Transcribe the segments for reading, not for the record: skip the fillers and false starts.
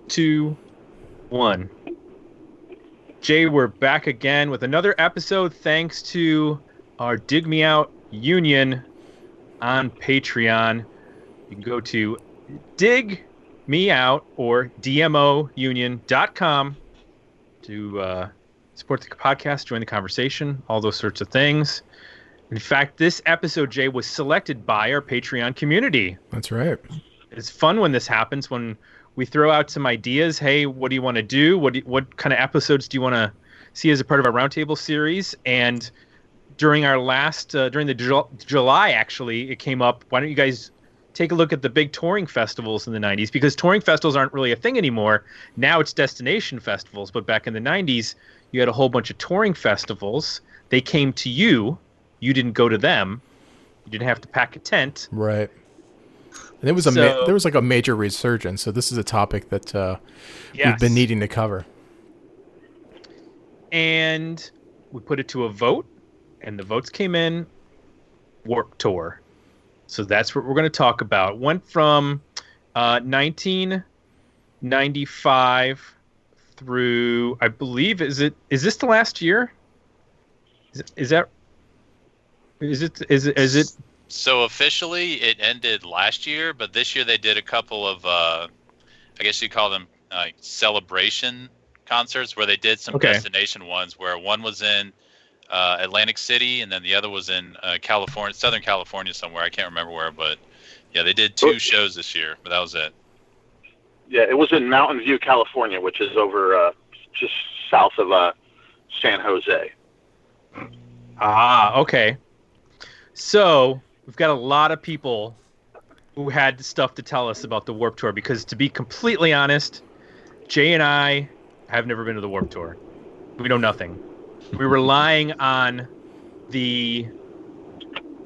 2, 1. Jay, we're back again with another episode thanks to our Dig Me Out Union on Patreon. You can go to Dig Me Out or DMOUnion.com to support the podcast, join the conversation, all those sorts of things. In fact, this episode, Jay, was selected by our Patreon community. That's right. It's fun when this happens, when we throw out some ideas. Hey, what do you want to do? What kind of episodes do you want to see as a part of our Roundtable series? And during our last, during the July, actually, it came up. Why don't you guys take a look at the big touring festivals in the 90s? Because touring festivals aren't really a thing anymore. Now it's destination festivals. But back in the 90s, you had a whole bunch of touring festivals. They came to you. You didn't go to them. You didn't have to pack a tent. Right. And it was there was like a major resurgence. So this is a topic that we've been needing to cover. And we put it to a vote, and the votes came in. Warped Tour. So that's what we're going to talk about. Went from 1995 through, I believe, is this the last year? Is it? So officially, it ended last year, but this year they did a couple of, I guess you call them celebration concerts, where they did some destination ones, where one was in Atlantic City, and then the other was in California, Southern California somewhere. I can't remember where, but yeah, they did 2 shows this year, but that was it. Yeah, it was in Mountain View, California, which is over just south of San Jose. Ah, okay. So we've got a lot of people who had stuff to tell us about the Warped Tour, because to be completely honest, Jay and I have never been to the Warped Tour. We know nothing. We're relying on the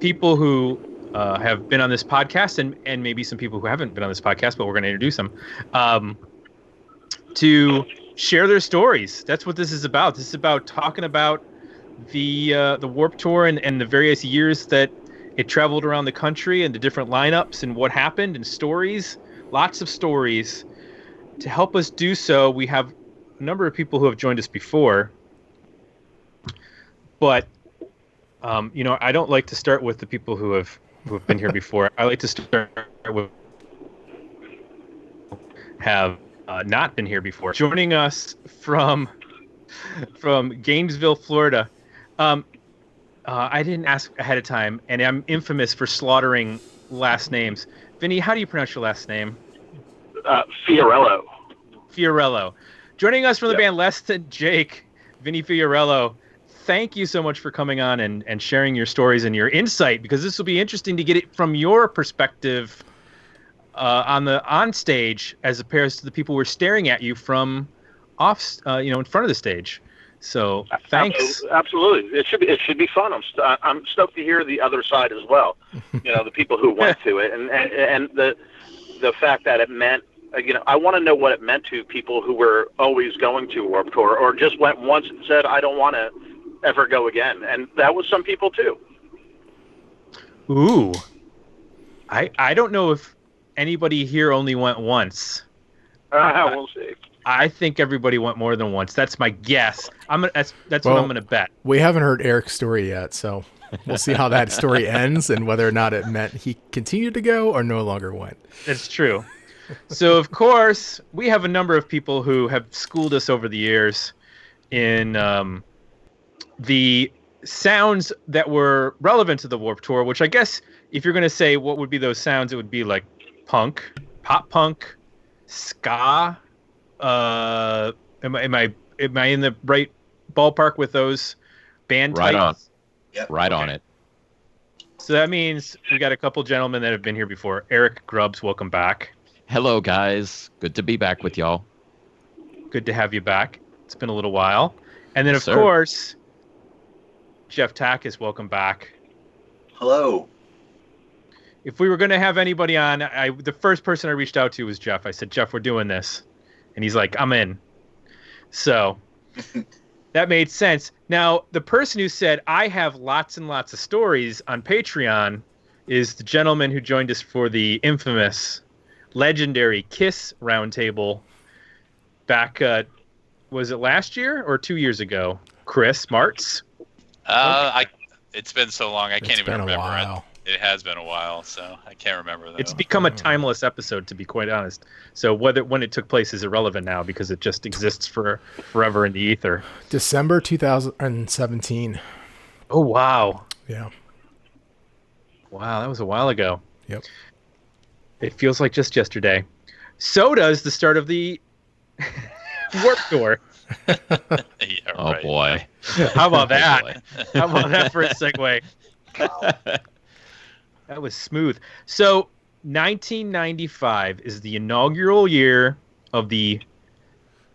people who have been on this podcast, and maybe some people who haven't been on this podcast, but we're going to introduce them, to share their stories. That's what this is about. This is about talking about the Warped Tour and the various years that it traveled around the country, and the different lineups and what happened, and stories, lots of stories. To help us do so, we have a number of people who have joined us before, but I don't like to start with the people who have been here before. I like to start with have not been here before. Joining us from Gainesville, Florida. I didn't ask ahead of time, and I'm infamous for slaughtering last names. Vinnie, how do you pronounce your last name? Fiorello. Fiorello. Joining us from the band Less Than Jake, Vinnie Fiorello. Thank you so much for coming on and sharing your stories and your insight, because this will be interesting to get it from your perspective on stage, as opposed to the people who are staring at you from off, in front of the stage. So thanks. Absolutely, it should be fun. I'm stoked to hear the other side as well. The people who went to it, and the fact that it meant. I want to know what it meant to people who were always going to Warped Tour, or just went once and said, I don't want to ever go again. And that was some people too. Ooh. I don't know if anybody here only went once. We'll see. I think everybody went more than once. That's my guess. That's what I'm going to bet. We haven't heard Eric's story yet, so we'll see how that story ends, and whether or not it meant he continued to go or no longer went. That's true. So, of course, we have a number of people who have schooled us over the years in the sounds that were relevant to the Warped Tour, which I guess if you're going to say what would be those sounds, it would be like punk, pop-punk, ska. Am I in the right ballpark with those band types? Right on. Yep. Right on it. So that means we got a couple gentlemen that have been here before. Eric Grubbs, welcome back. Hello, guys. Good to be back with y'all. Good to have you back. It's been a little while. And then, of course, Jeff Takis, welcome back. Hello. If we were going to have anybody on, the first person I reached out to was Jeff. I said, Jeff, we're doing this. And he's like, I'm in. So that made sense. Now, the person who said, I have lots and lots of stories on Patreon is the gentleman who joined us for the infamous legendary Kiss Roundtable back, was it last year or 2 years ago? Chris Martz? It's been so long, I can't even remember. It's been a while. It has been a while, so I can't remember, though. It's become a timeless episode, to be quite honest. So when it took place is irrelevant now because it just exists forever in the ether. December 2017. Oh, wow. Yeah. Wow, that was a while ago. Yep. It feels like just yesterday. So does the start of the Warped Tour. Yeah, Oh, right. boy. How about Oh, that? boy. How about that for a segue? That was smooth. So 1995 is the inaugural year of the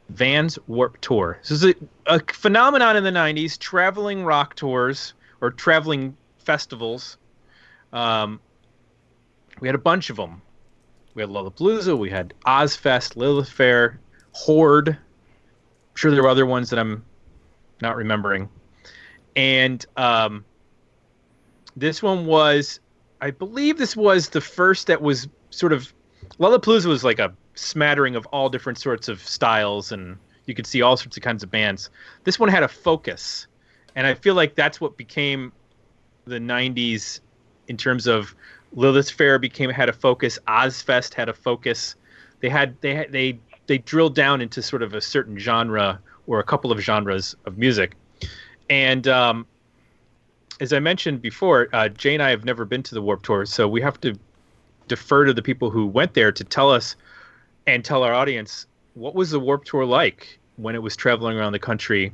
Vans Warped Tour. This is a phenomenon in the 90s, traveling rock tours or traveling festivals. We had a bunch of them. We had Lollapalooza, we had Ozzfest, Lilith Fair, H.O.R.D.E. I'm sure there were other ones that I'm not remembering. And this one was, I believe this was the first that was sort of, Lollapalooza was like a smattering of all different sorts of styles, and you could see all sorts of kinds of bands. This one had a focus, and I feel like that's what became the 90s in terms of Lilith Fair had a focus, Ozzfest had a focus. They drilled down into sort of a certain genre or a couple of genres of music. And as I mentioned before, Jay and I have never been to the Warped Tour, so we have to defer to the people who went there to tell us and tell our audience what was the Warped Tour like when it was traveling around the country.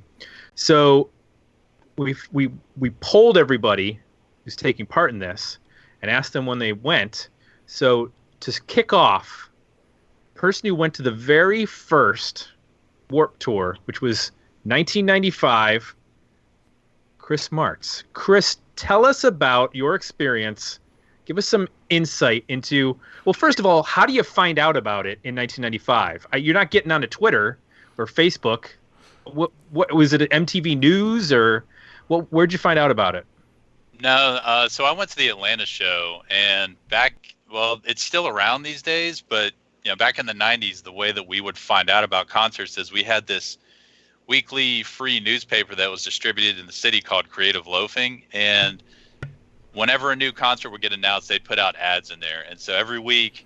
So we polled everybody who's taking part in this and asked them when they went. So to kick off, person who went to the very first Warped Tour, which was 1995, Chris Martz. Chris, tell us about your experience. Give us some insight into, well, first of all, how do you find out about it in 1995? You're not getting onto Twitter or Facebook. What was it, MTV News, or where'd you find out about it? No, so I went to the Atlanta show, and it's still around these days, but back in the 90s, the way that we would find out about concerts is we had this weekly free newspaper that was distributed in the city called Creative Loafing, and whenever a new concert would get announced, they'd put out ads in there. And so every week,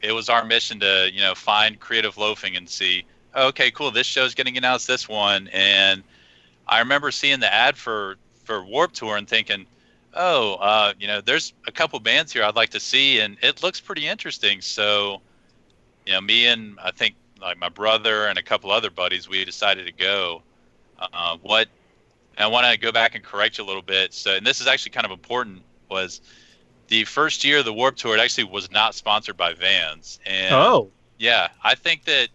it was our mission to find Creative Loafing and see, oh, okay, cool, this show's getting announced, this one. And I remember seeing the ad for Warped Tour and thinking, oh, there's a couple bands here I'd like to see, and it looks pretty interesting. So, me and I think like my brother and a couple other buddies, we decided to go. I want to go back and correct you a little bit. So, and this is actually kind of important, was the first year of the Warped Tour, it actually was not sponsored by Vans. And yeah, I think that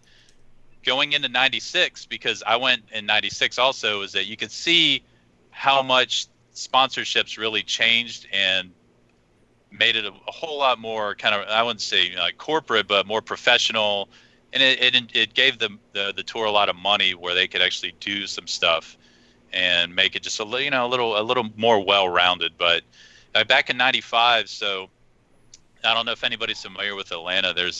going into 96, because I went in 96 also, is that you could see how much sponsorships really changed and made it a whole lot more kind of, I wouldn't say like corporate, but more professional. And it gave the tour a lot of money where they could actually do some stuff and make it just a little more well-rounded. But back in 95, so I don't know if anybody's familiar with Atlanta. There was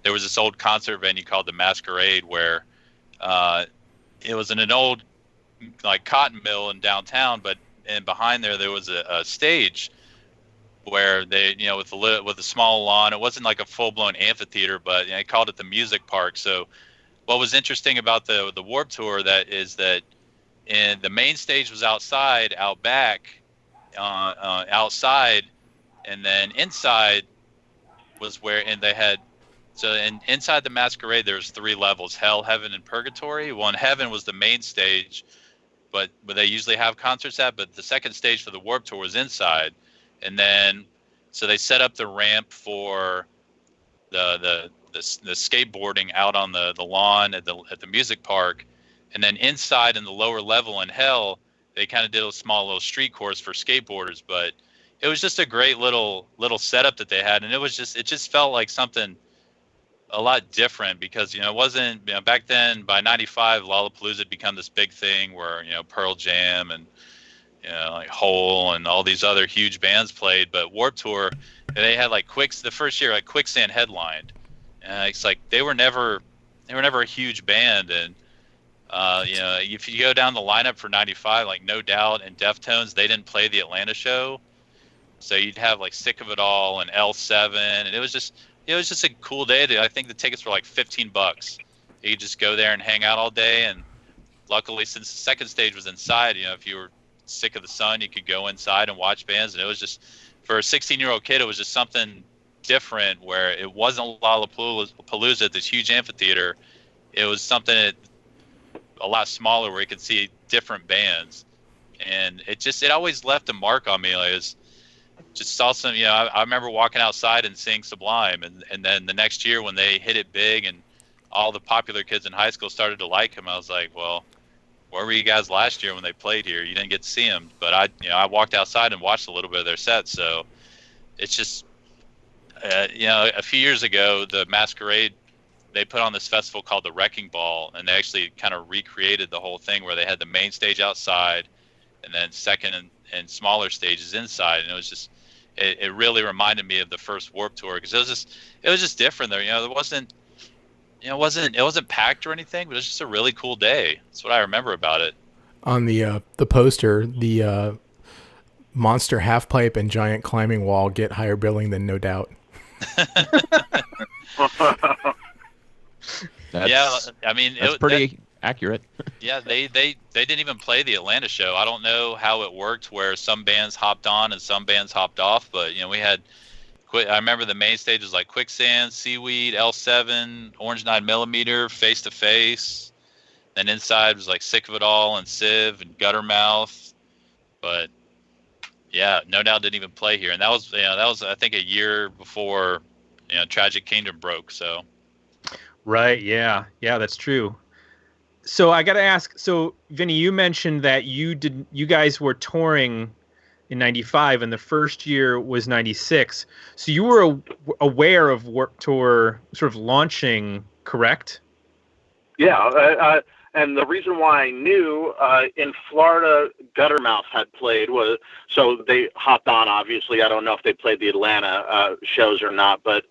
this old concert venue called the Masquerade where it was in an old like cotton mill in downtown, and behind there was a stage where they, with a small lawn. It wasn't like a full-blown amphitheater, but they called it the Music Park. So what was interesting about the Warped Tour and the main stage was outside, out back, outside, and then inside was where, and they had, so inside the Masquerade there was 3 levels: Hell, Heaven, and Purgatory. Well, in Heaven was the main stage, but they usually have concerts at, but the second stage for the Warped Tour was inside. And then, so they set up the ramp for the skateboarding out on the lawn at the music park. And then inside in the lower level in Hell, they kind of did a small little street course for skateboarders. But it was just a great little setup that they had. And it just felt like something a lot different, because, it wasn't, back then by 95, Lollapalooza had become this big thing where, Pearl Jam and, like Hole and all these other huge bands played. But Warped Tour, And they had like the first year, like Quicksand headlined. And it's like they were never a huge band. And if you go down the lineup for '95, like No Doubt and Deftones, they didn't play the Atlanta show. So you'd have like Sick of It All and L7, and it was just a cool day. I think the tickets were like $15. You could just go there and hang out all day. And luckily, since the second stage was inside, if you were sick of the sun, you could go inside and watch bands. And it was just, for a 16-year-old kid, it was just something different where it wasn't Lollapalooza at this huge amphitheater. It was something a lot smaller where you could see different bands. And it always left a mark on me. Like, just saw some, I remember walking outside and seeing Sublime, and then the next year when they hit it big and all the popular kids in high school started to like him, I was like, well, where were you guys last year when they played here? You didn't get to see them, but I walked outside and watched a little bit of their set. So it's just, a few years ago, the Masquerade, they put on this festival called the Wrecking Ball, and they actually kind of recreated the whole thing where they had the main stage outside and then second and smaller stages inside, and it was just, it really reminded me of the first Warped Tour, because it was just different there. It wasn't packed or anything, but it was just a really cool day. That's what I remember about it. On the poster, the monster half pipe and giant climbing wall get higher billing than No Doubt. That's pretty accurate. Yeah, they didn't even play the Atlanta show. I don't know how it worked where some bands hopped on and some bands hopped off, but we had I remember the main stage was like Quicksand, Seaweed, L7, Orange 9mm, Face to Face. Then inside was like Sick of It All and Civ and Guttermouth. But yeah, No Doubt didn't even play here, and that was I think a year before Tragic Kingdom broke. So right, yeah, that's true. So I got to ask, so Vinnie, you mentioned that you guys were touring in 95 and the first year was 96. So you were aware of Warped Tour sort of launching, correct? Yeah. And the reason why I knew, in Florida, Guttermouth had played, so they hopped on, obviously. I don't know if they played the Atlanta shows or not, but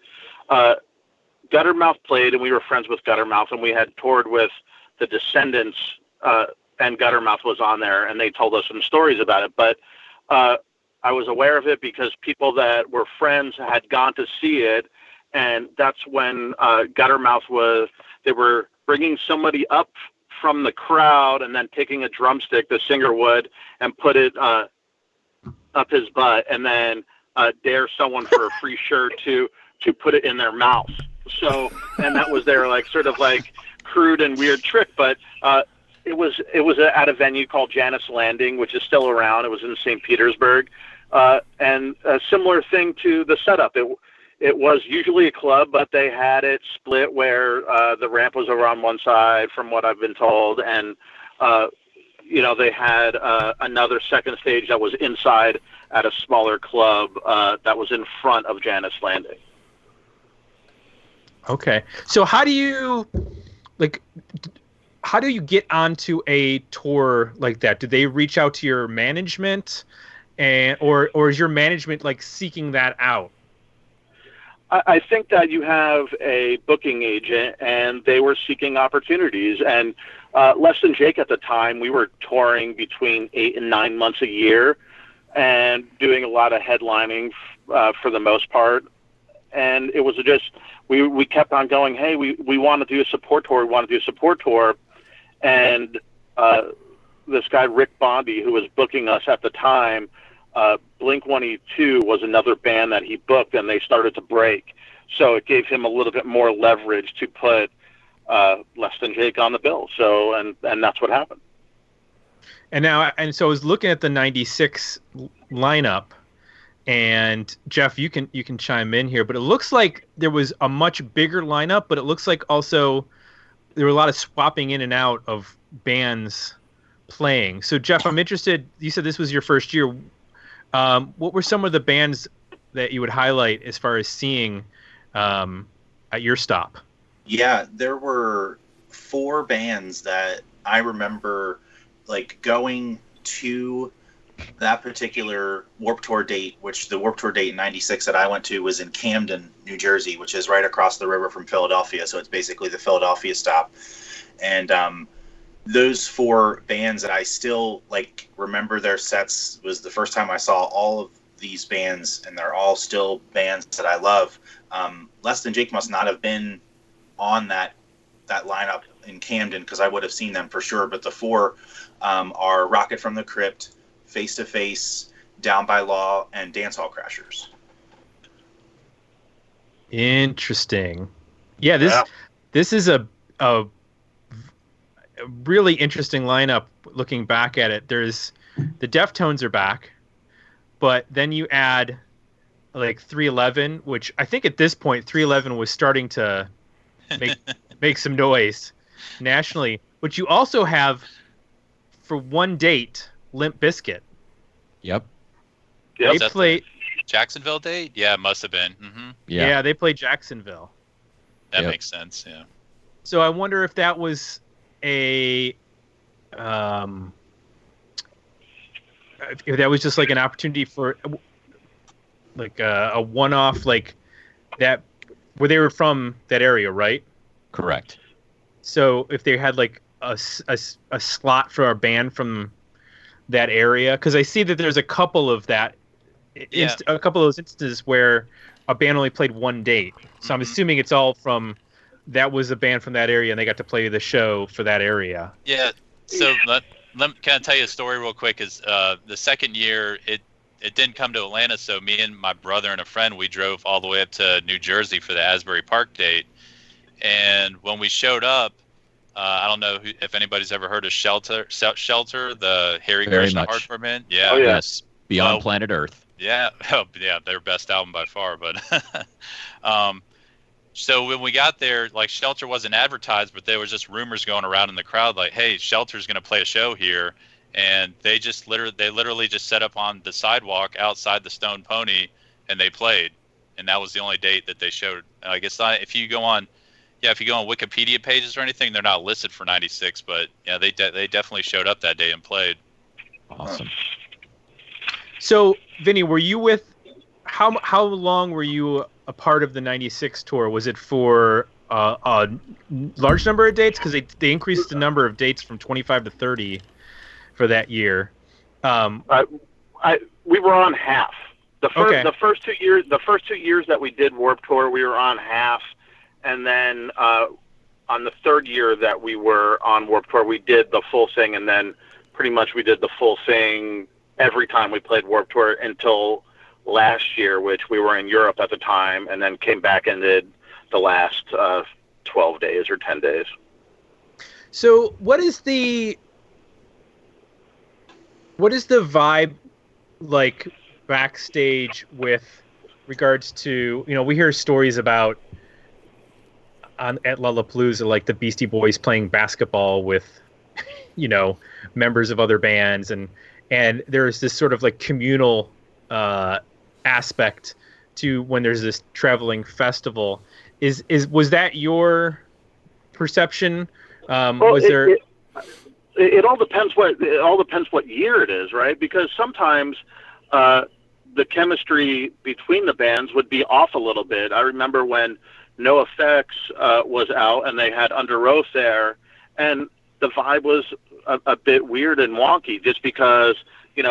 Guttermouth played, and we were friends with Guttermouth, and we had toured with the Descendants, and Guttermouth was on there, and they told us some stories about it. But I was aware of it because people that were friends had gone to see it, and that's when Guttermouth they were bringing somebody up from the crowd and then taking a drumstick, the singer would, and put it up his butt, and then dare someone for a free shirt to put it in their mouth. So, and that was their sort of crude and weird trick, but it was at a venue called Janus Landing, which is still around. It was in St. Petersburg, and a similar thing to the setup. It was usually a club, but they had it split where the ramp was over on one side, from what I've been told, and they had another second stage that was inside at a smaller club that was in front of Janus Landing. Okay, so how do you get onto a tour like that? Do they reach out to your management, or is your management seeking that out? I think that you have a booking agent, and they were seeking opportunities. And Less Than Jake at the time, we were touring between 8 and 9 months a year, and doing a lot of headlining for the most part. And it was just we kept on going. Hey, we want to do a support tour. We want to do a support tour. And this guy, Rick Bondi, who was booking us at the time, Blink-182 was another band that he booked, and they started to break. So it gave him a little bit more leverage to put Less Than Jake on the bill. So, and that's what happened. And so I was looking at the 96 lineup, and Jeff, you can chime in here, but it looks like there was a much bigger lineup, but it looks like also there were a lot of swapping in and out of bands playing. So Jeff, I'm interested, you said this was your first year. What were some of the bands that you would highlight as far as seeing at your stop? Yeah, there were 4 bands that I remember going to that particular Warped Tour date, which the Warped Tour date in '96 that I went to was in Camden, New Jersey, which is right across the river from Philadelphia. So it's basically the Philadelphia stop. And those 4 bands that I still remember their sets was the first time I saw all of these bands, and they're all still bands that I love. Less Than Jake must not have been on that lineup in Camden, because I would have seen them for sure. But the 4 are Rocket from the Crypt, Face to Face, Down by Law, and Dance Hall Crashers. Interesting. Yeah, this is a really interesting lineup. Looking back at it, there's the Deftones are back, but then you add 311, which I think at this point 311 was starting to make some noise nationally. But you also have, for one date, Limp Bizkit. Yep. They played Jacksonville date. Yeah, it must have been. Mm-hmm. Yeah, they played Jacksonville. That makes sense. Yeah. So I wonder if that was if that was just an opportunity for a one-off that, where they were from that area, right? Correct. So if they had a slot for a band from that area, because I see that there's a couple of that, a couple of those instances where a band only played one date. So I'm assuming it's all from, that was a band from that area and they got to play the show for that area. Yeah. So can I tell you a story real quick? Is the second year it didn't come to Atlanta, so me and my brother and a friend, we drove all the way up to New Jersey for the Asbury Park date. And when we showed up, I don't know if anybody's ever heard of Shelter, the Harry Krishna hardcore band. Yeah. Oh, yes. Beyond Planet Earth. Yeah. Oh, yeah. Their best album by far. But so when we got there, Shelter wasn't advertised, but there was just rumors going around in the crowd, hey, Shelter's going to play a show here. And they literally just set up on the sidewalk outside the Stone Pony, and they played. And that was the only date that they showed. I guess if you go on Wikipedia pages or anything, they're not listed for '96, but yeah, they definitely showed up that day and played. Awesome. So, Vinnie, were you with? How long were you a part of the '96 tour? Was it for a large number of dates? Because they increased the number of dates from 25 to 30 for that year. We were on half. The first 2 years that we did Warped Tour, we were on half. And then on the third year that we were on Warped Tour, we did the full thing, and then pretty much we did the full thing every time we played Warped Tour until last year, which we were in Europe at the time, and then came back and did the last 12 days or 10 days. So what is the vibe like backstage with regards to, we hear stories about at Lollapalooza, the Beastie Boys playing basketball with, members of other bands, and there's this sort of communal aspect to when there's this traveling festival. Was that your perception? It all depends what year it is, right? Because sometimes the chemistry between the bands would be off a little bit. I remember when NoFX was out and they had Under Oath there, and the vibe was a bit weird and wonky, just because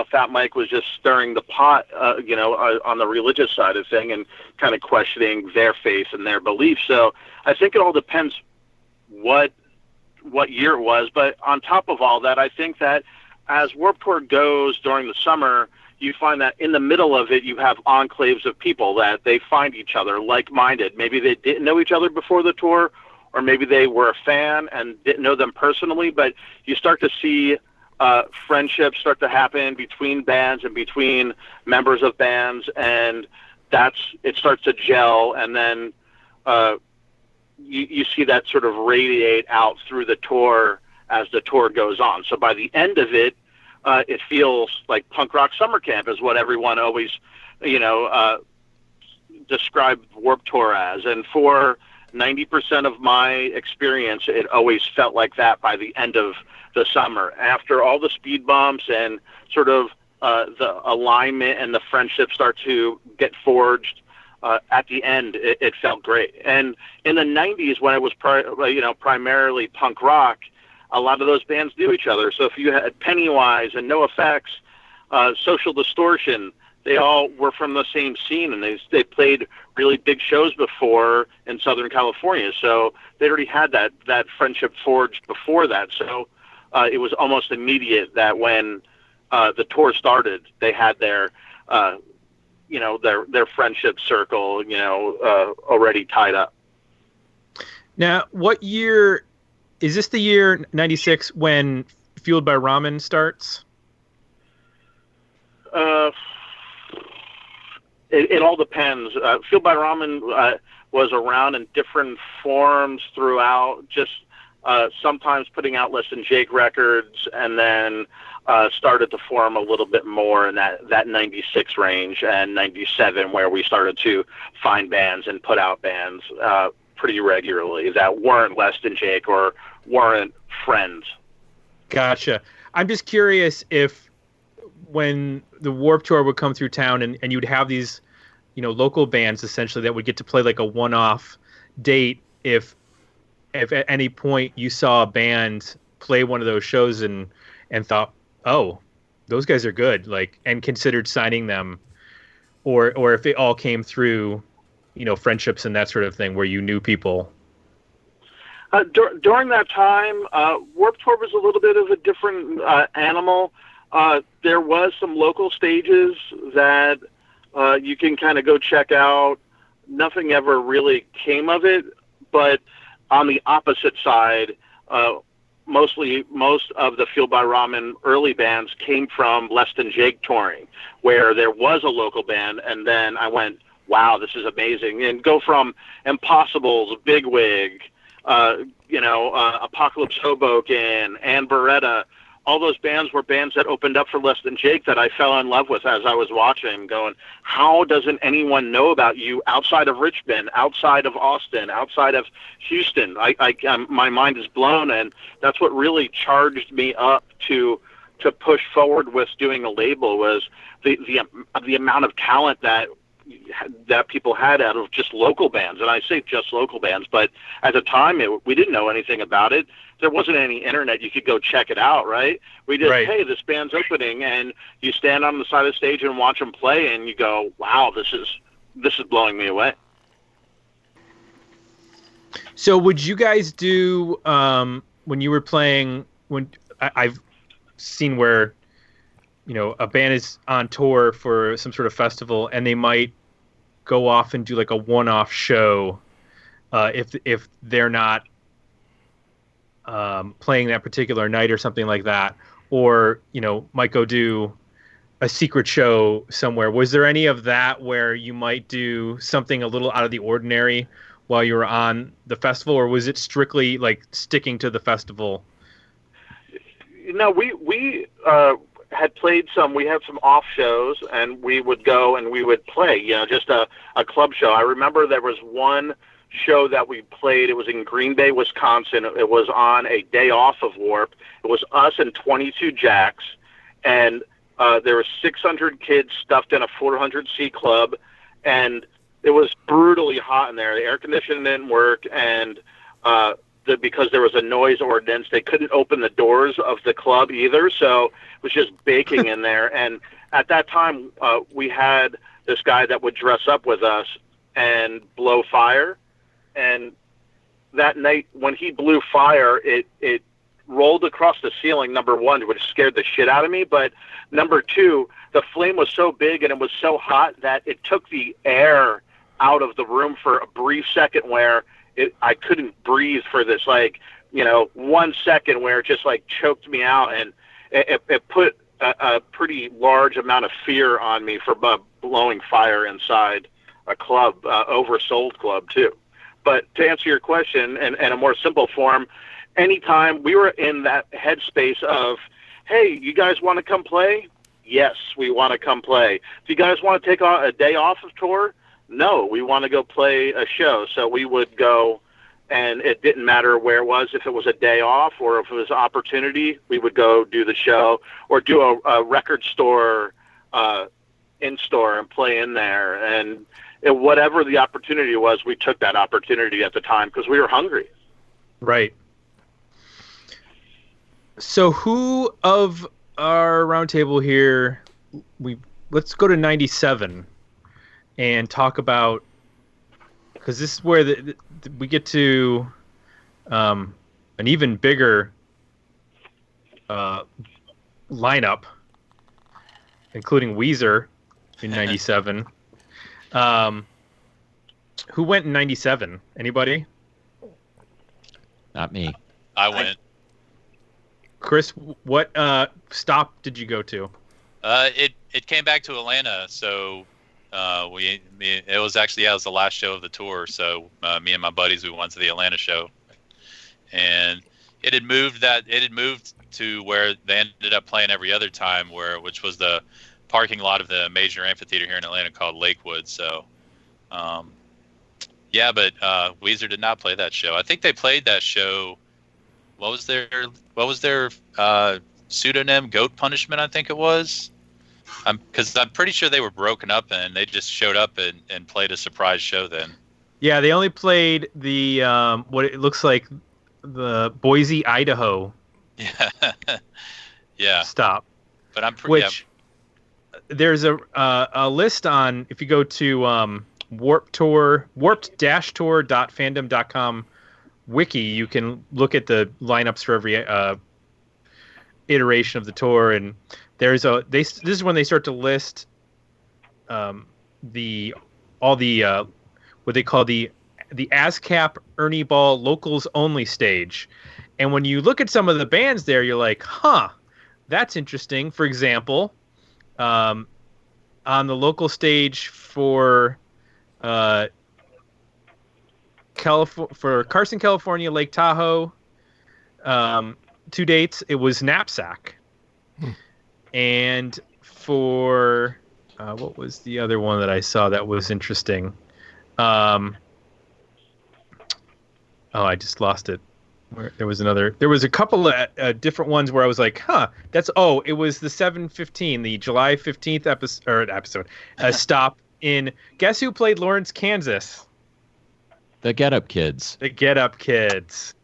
Fat Mike was just stirring the pot, on the religious side of thing, and kind of questioning their faith and their beliefs. So I think it all depends what year it was. But on top of all that, I think that as Warped Tour goes during the summer, you find that in the middle of it, you have enclaves of people that they find each other like-minded. Maybe they didn't know each other before the tour, or maybe they were a fan and didn't know them personally, but you start to see friendships start to happen between bands and between members of bands, and it starts to gel, and then you see that sort of radiate out through the tour as the tour goes on. So by the end of it, it feels like punk rock summer camp is what everyone always, described Warped Tour as. And for 90% of my experience, it always felt like that by the end of the summer. After all the speed bumps and sort of the alignment and the friendship start to get forged. At the end, it felt great. And in the 90s, when it was primarily punk rock, a lot of those bands knew each other. So if you had Pennywise and NoFX, Social Distortion, they all were from the same scene, and they played really big shows before in Southern California. So they already had that friendship forged before that. So it was almost immediate that when the tour started, they had their friendship circle, already tied up. Now, what year is this? The year 96 when Fueled by Ramen starts? It all depends. Fueled by Ramen was around in different forms throughout, just sometimes putting out Less Than Jake records, and then started to form a little bit more in that 96 range and 97, where we started to find bands and put out bands pretty regularly that weren't Less Than Jake or weren't friends. Gotcha. I'm just curious if when the Warped Tour would come through town and you'd have these, local bands essentially that would get to play like a one-off date, if at any point you saw a band play one of those shows and thought, oh, those guys are good, and considered signing them, or if it all came through, friendships and that sort of thing where you knew people. During that time, Warped Tour was a little bit of a different animal. There was some local stages that you can kind of go check out. Nothing ever really came of it, but on the opposite side, most of the Fueled by Ramen early bands came from Less Than Jake touring, where there was a local band, and then I went, wow, this is amazing. And go from Impossibles, Bigwig, Apocalypse Hoboken, and Beretta. All those bands were bands that opened up for Less Than Jake that I fell in love with as I was watching, going, how doesn't anyone know about you outside of Richmond, outside of Austin, outside of Houston? My mind is blown, and that's what really charged me up to push forward with doing a label, was the amount of talent that people had out of just local bands. And I say just local bands, but at the time we didn't know anything about it. There wasn't any internet. You could go check it out, right? We just, hey, this band's opening, and you stand on the side of the stage and watch them play, and you go, wow, this is blowing me away. So would you guys do, when you were playing, when I've seen where, a band is on tour for some sort of festival and they might go off and do like a one-off show if they're not playing that particular night or something like that, or might go do a secret show somewhere. Was there any of that where you might do something a little out of the ordinary while you were on the festival, or was it strictly like sticking to the festival? No, we had played some. We had some off shows, and we would go and we would play. Just a club show. I remember there was one show that we played. It was in Green Bay, Wisconsin. It was on a day off of Warp. It was us and 22 Jacks, and there were 600 kids stuffed in a 400-seat club, and it was brutally hot in there. The air conditioning didn't work, and because there was a noise ordinance, they couldn't open the doors of the club either, so it was just baking in there. And at that time, we had this guy that would dress up with us and blow fire. And that night, when he blew fire, it rolled across the ceiling, number one, which scared the shit out of me. But number two, the flame was so big and it was so hot that it took the air out of the room for a brief second where I couldn't breathe for this, 1 second where it just choked me out. And it put a pretty large amount of fear on me for blowing fire inside a club, oversold club too. But to answer your question in a more simple form, anytime we were in that headspace of, hey, you guys want to come play? Yes, we want to come play. Do you guys want to take a day off of tour? No, we want to go play a show. So we would go and it didn't matter where it was, if it was a day off or if it was an opportunity, we would go do the show or do a record store in-store and play in there. And whatever the opportunity was, we took that opportunity at the time because we were hungry. Right. So who of our roundtable here, let's go to 97 and talk about, because this is where we get to an even bigger lineup, including Weezer in 97. Who went in 97? Anybody? Not me. I went. Chris, what stop did you go to? It came back to Atlanta, so it was actually it was the last show of the tour. So me and my buddies, we went to the Atlanta show, and it had moved to where they ended up playing every other time, which was the parking lot of the major amphitheater here in Atlanta called Lakewood. So yeah, but Weezer did not play that show. I think they played that show. What was their pseudonym? Goat Punishment, I think it was. Because I'm pretty sure they were broken up and they just showed up and played a surprise show then. Yeah, they only played the what it looks like the Boise, Idaho. Yeah. Yeah. Stop. But I'm pretty. There's a list on, if you go to warped-tour.fandom.com wiki, you can look at the lineups for every iteration of the tour, and this is when they start to list what they call the ASCAP Ernie Ball Locals Only stage. And when you look at some of the bands there, you're like, huh, that's interesting. For example, on the local stage for Carson, California, Lake Tahoe, 2 dates, it was Knapsack. And for what was the other one that I saw that was interesting? I just lost it. There was a couple of different ones where I was like, huh, it was the 7/15, the July 15th episode, stop in, guess who played Lawrence, Kansas? The Get Up Kids. The Get Up Kids.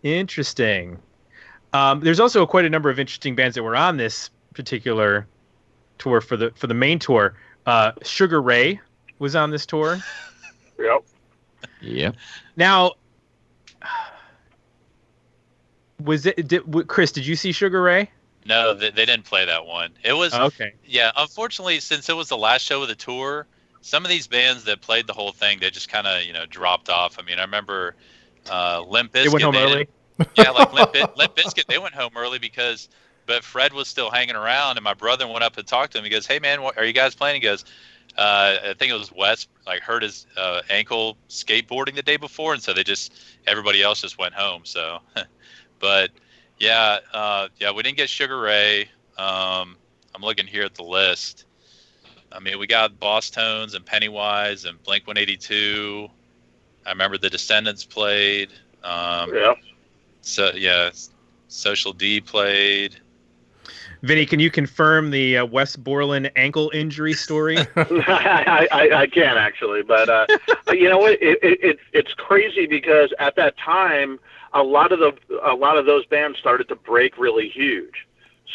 Interesting. There's also quite a number of interesting bands that were on this particular tour for the main tour. Sugar Ray was on this tour. Yep. Yep. Now, Chris, did you see Sugar Ray? No, they didn't play that one. It was okay. Yeah, unfortunately, since it was the last show of the tour, some of these bands that played the whole thing, they just kind of dropped off. I mean, I remember Limp Bizkit. They went home early. Yeah, like Limp Bizkit, they went home early but Fred was still hanging around, and my brother went up and talked to him. He goes, "Hey man, are you guys playing?" He goes, "I think it was Wes. Like hurt his ankle skateboarding the day before, and so everybody else just went home." So, but yeah, we didn't get Sugar Ray. I'm looking here at the list. I mean, we got Boss Tones and Pennywise and Blink-182. I remember the Descendants played. Yeah. So yeah, Social D played. Vinny, can you confirm the Wes Borland ankle injury story? I can actually, but you know what? It's crazy because at that time, a lot of those bands started to break really huge.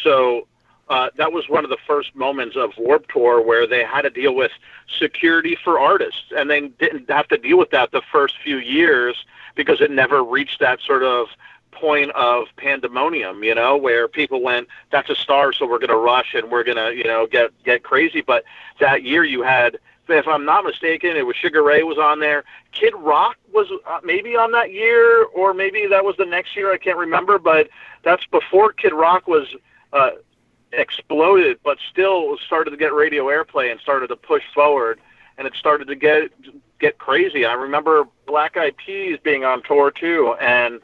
So that was one of the first moments of Warped Tour where they had to deal with security for artists, and they didn't have to deal with that the first few years because it never reached that sort of point of pandemonium, where people went, that's a star, so we're going to rush and we're going to, get crazy. But that year you had, if I'm not mistaken, it was Sugar Ray was on there. Kid Rock was maybe on that year, or maybe that was the next year. I can't remember, but that's before Kid Rock was exploded, but still started to get radio airplay and started to push forward, and it started to get crazy. I remember Black Eyed Peas being on tour too, and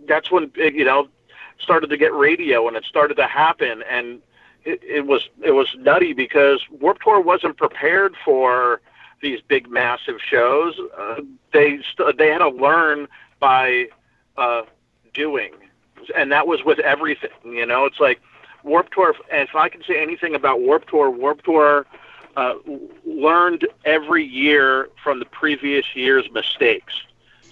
that's when it, started to get radio, and it started to happen, and it was nutty because Warped Tour wasn't prepared for these big, massive shows, they had to learn by doing, and that was with everything. It's like Warped Tour. And if I can say anything about Warped Tour learned every year from the previous year's mistakes.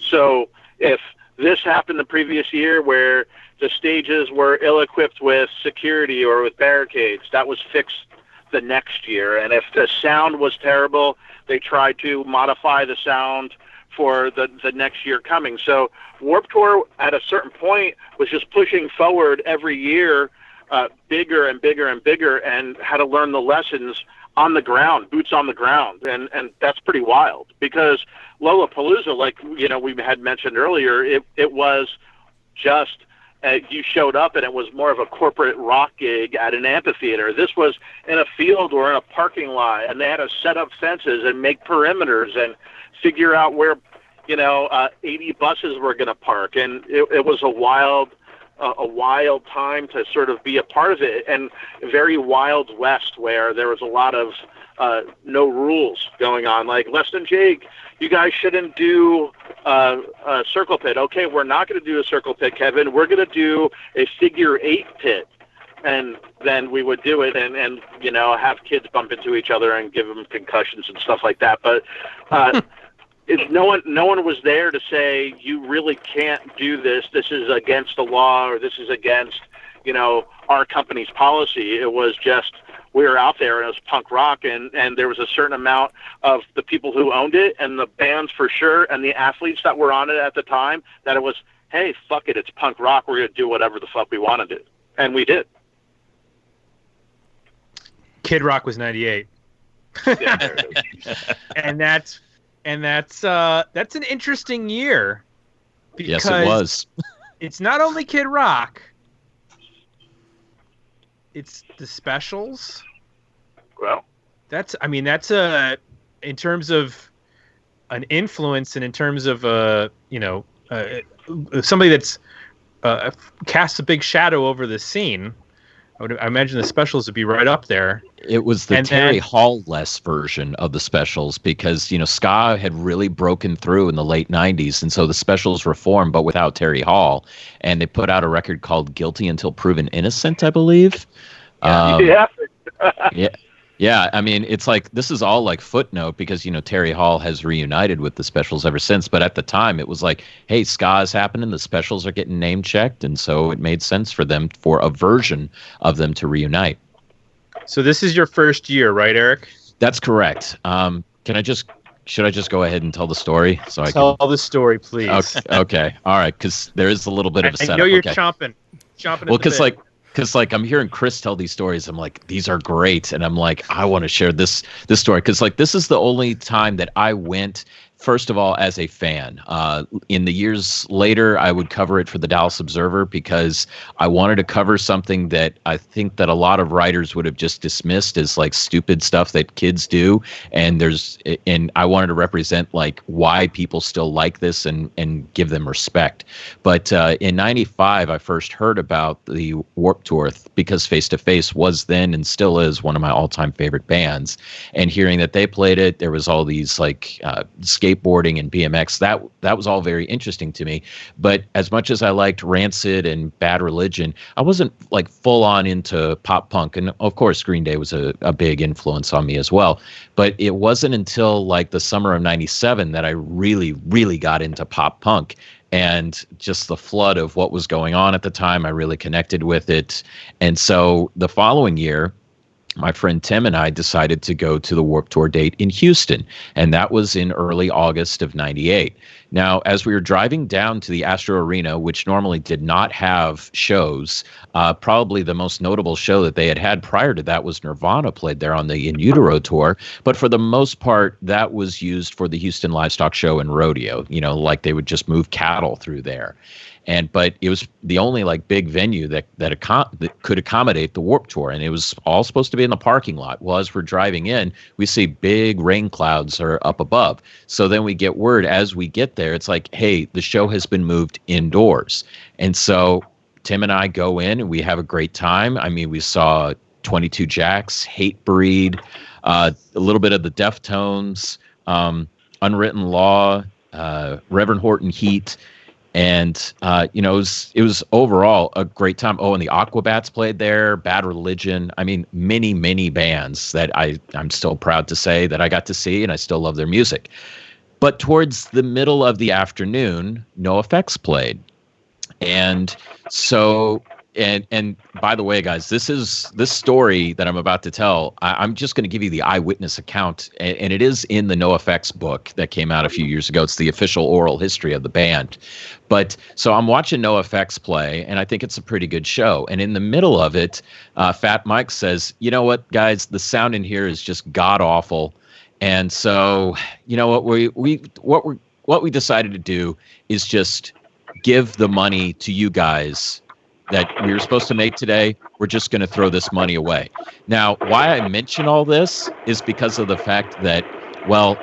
So if this happened the previous year where the stages were ill-equipped with security or with barricades, that was fixed the next year. And if the sound was terrible, they tried to modify the sound for the next year coming. So Warped Tour at a certain point was just pushing forward every year, bigger and bigger and bigger, and had to learn the lessons on the ground, boots on the ground. And that's pretty wild, because Lollapalooza, like, we had mentioned earlier, it was just, you showed up and it was more of a corporate rock gig at an amphitheater. This was in a field or in a parking lot, and they had to set up fences and make perimeters and figure out where, 80 buses were going to park. And it was a wild time to sort of be a part of it, and very Wild West, where there was a lot of no rules going on. Like, Less Than Jake, you guys shouldn't do a circle pit. Okay, we're not going to do a circle pit, Kevin. We're going to do a figure 8 pit. And then we would do it and have kids bump into each other and give them concussions and stuff like that. But no one was there to say, you really can't do this. This is against the law, or this is against, our company's policy. It was just, we were out there, and it was punk rock, and there was a certain amount of the people who owned it, and the bands for sure, and the athletes that were on it at the time, that it was, hey, fuck it, it's punk rock. We're going to do whatever the fuck we want to do. And we did. Kid Rock was 98. Yeah, and that's an interesting year, because yes, it was. It's not only Kid Rock, it's the Specials. Well, that's in terms of an influence, and in terms of somebody that's casts a big shadow over the scene. I imagine the Specials would be right up there. It was the Terry Hall-less version of the Specials, because, ska had really broken through in the late 90s, and so the Specials reformed, but without Terry Hall. And they put out a record called Guilty Until Proven Innocent, I believe. Yeah. Yeah, I mean, it's like, this is all like footnote, because, Terry Hall has reunited with the Specials ever since. But at the time, it was like, hey, ska is happening, the Specials are getting name checked. And so it made sense for them, for a version of them, to reunite. So this is your first year, right, Eric? That's correct. Should I just go ahead and tell the story? Tell the story, please. Okay. All right. Because there is a little bit of a setup. I know you're chomping. Well, because I'm hearing Chris tell these stories, I'm like, these are great, and I'm like, I want to share this story, because this is the only time that I went, first of all, as a fan. In the years later, I would cover it for the Dallas Observer, because I wanted to cover something that I think that a lot of writers would have just dismissed as like stupid stuff that kids do, and I wanted to represent like why people still like this and give them respect. But in '95, I first heard about the Warped Tour, because Face to Face was then and still is one of my all-time favorite bands, and hearing that they played it, there was all these like skateboarding and BMX, that was all very interesting to me. But as much as I liked Rancid and Bad Religion, I wasn't like full on into pop punk, and of course Green Day was a big influence on me as well. But it wasn't until like the summer of '97 that I really, really got into pop punk, and just the flood of what was going on at the time, I really connected with it. And so the following year, my friend Tim and I decided to go to the Warped Tour date in Houston, and that was in early August of '98. Now, as we were driving down to the Astro Arena, which normally did not have shows, probably the most notable show that they had prior to that was Nirvana played there on the In Utero tour. But for the most part, that was used for the Houston Livestock Show and Rodeo, like they would just move cattle through there. But it was the only like big venue that could accommodate the Warped Tour, and it was all supposed to be in the parking lot. Well, as we're driving in, we see big rain clouds are up above. So then we get word as we get there, it's like, hey, the show has been moved indoors. And so Tim and I go in and we have a great time. I mean, we saw 22 Jacks, Hatebreed, a little bit of the Deftones, Unwritten Law, Reverend Horton Heat. And, it was overall a great time. Oh, and the Aquabats played there, Bad Religion. I mean, many, many bands that I'm still proud to say that I got to see, and I still love their music. But towards the middle of the afternoon, NoFX played. And so, and by the way, guys, this story that I'm about to tell, I'm just going to give you the eyewitness account, and it is in the NoFX book that came out a few years ago. It's the official oral history of the band. But so I'm watching NoFX play, and I think it's a pretty good show. And in the middle of it, Fat Mike says, "You know what, guys? The sound in here is just god awful." And so, you know what we decided to do is just give the money to you guys that we were supposed to make today. We're just going to throw this money away. Now, why I mention all this is because of the fact that, well,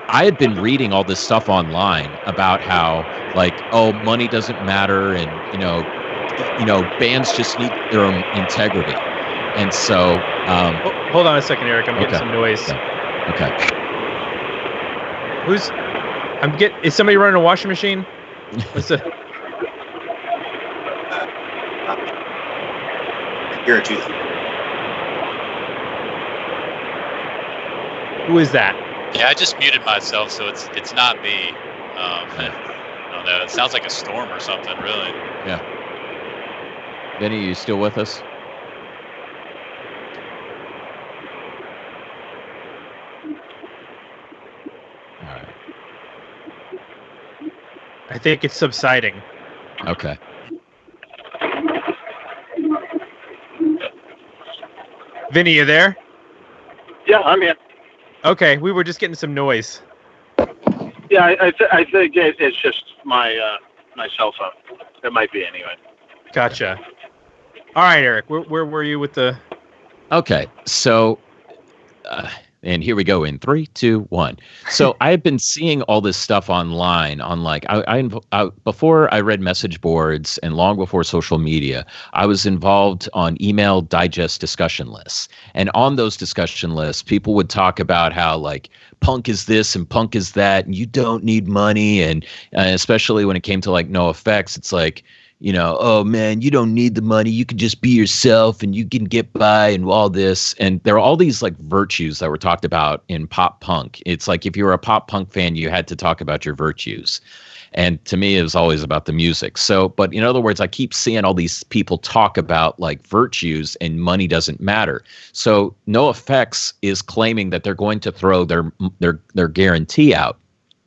I had been reading all this stuff online about how, like, oh, money doesn't matter, and bands just need their own integrity. And so, hold on a second, Eric. I'm getting some noise. Okay. Is somebody running a washing machine? What's the? Here too. Who is that? Yeah, I just muted myself, so it's not me. I don't know. It sounds like a storm or something, really. Yeah. Vinnie, you still with us? All right. I think it's subsiding. Okay. Vinnie, you there? Yeah, I'm here. Okay, we were just getting some noise. Yeah, I think it's just my my cell phone. It might be anyway. Gotcha. All right, Eric, where were you with the? Okay, so, and here we go in 3, 2, 1. So I had been seeing all this stuff online on, like, I before I read message boards and long before social media, I was involved on email digest discussion lists. And on those discussion lists, people would talk about how, like, punk is this and punk is that, and you don't need money. And especially when it came to, like, NoFX, it's like, oh man, you don't need the money. You can just be yourself and you can get by and all this. And there are all these, like, virtues that were talked about in pop punk. It's like, if you were a pop punk fan, you had to talk about your virtues. And to me, it was always about the music. So, but in other words, I keep seeing all these people talk about, like, virtues and money doesn't matter. So NoFX is claiming that they're going to throw their guarantee out.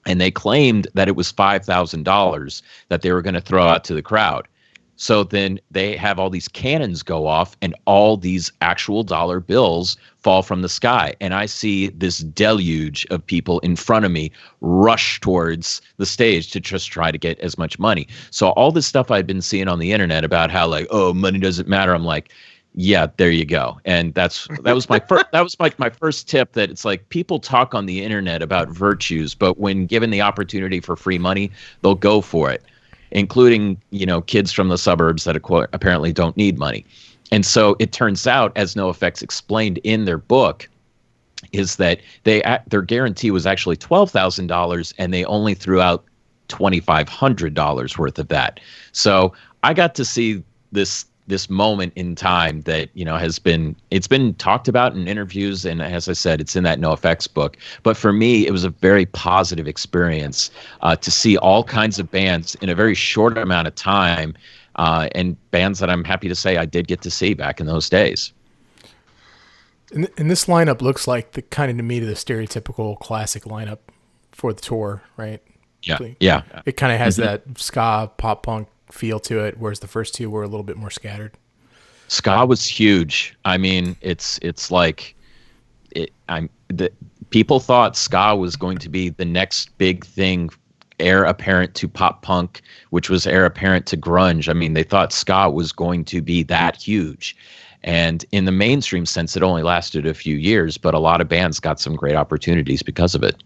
And they claimed that it was $5,000 that they were going to throw out to the crowd. So then they have all these cannons go off and all these actual dollar bills fall from the sky. And I see this deluge of people in front of me rush towards the stage to just try to get as much money. So all this stuff I'd been seeing on the internet about how, like, oh, money doesn't matter. I'm like, yeah, there you go. And that was my first my first tip, that it's like, people talk on the internet about virtues, but when given the opportunity for free money, they'll go for it, including, kids from the suburbs that apparently don't need money. And so it turns out, as NoFX explained in their book, is that their guarantee was actually $12,000 and they only threw out $2,500 worth of that. So I got to see this moment in time that, it's been talked about in interviews. And as I said, it's in that NoFX book. But for me, it was a very positive experience to see all kinds of bands in a very short amount of time, and bands that I'm happy to say I did get to see back in those days. And this lineup looks like the stereotypical classic lineup for the tour, right? Yeah. It kind of has that ska pop punk feel to it, whereas the first two were a little bit more scattered. Ska was huge. I mean, people thought ska was going to be the next big thing, heir apparent to pop punk, which was heir apparent to grunge. I mean, they thought ska was going to be that huge. And in the mainstream sense, it only lasted a few years, but a lot of bands got some great opportunities because of it.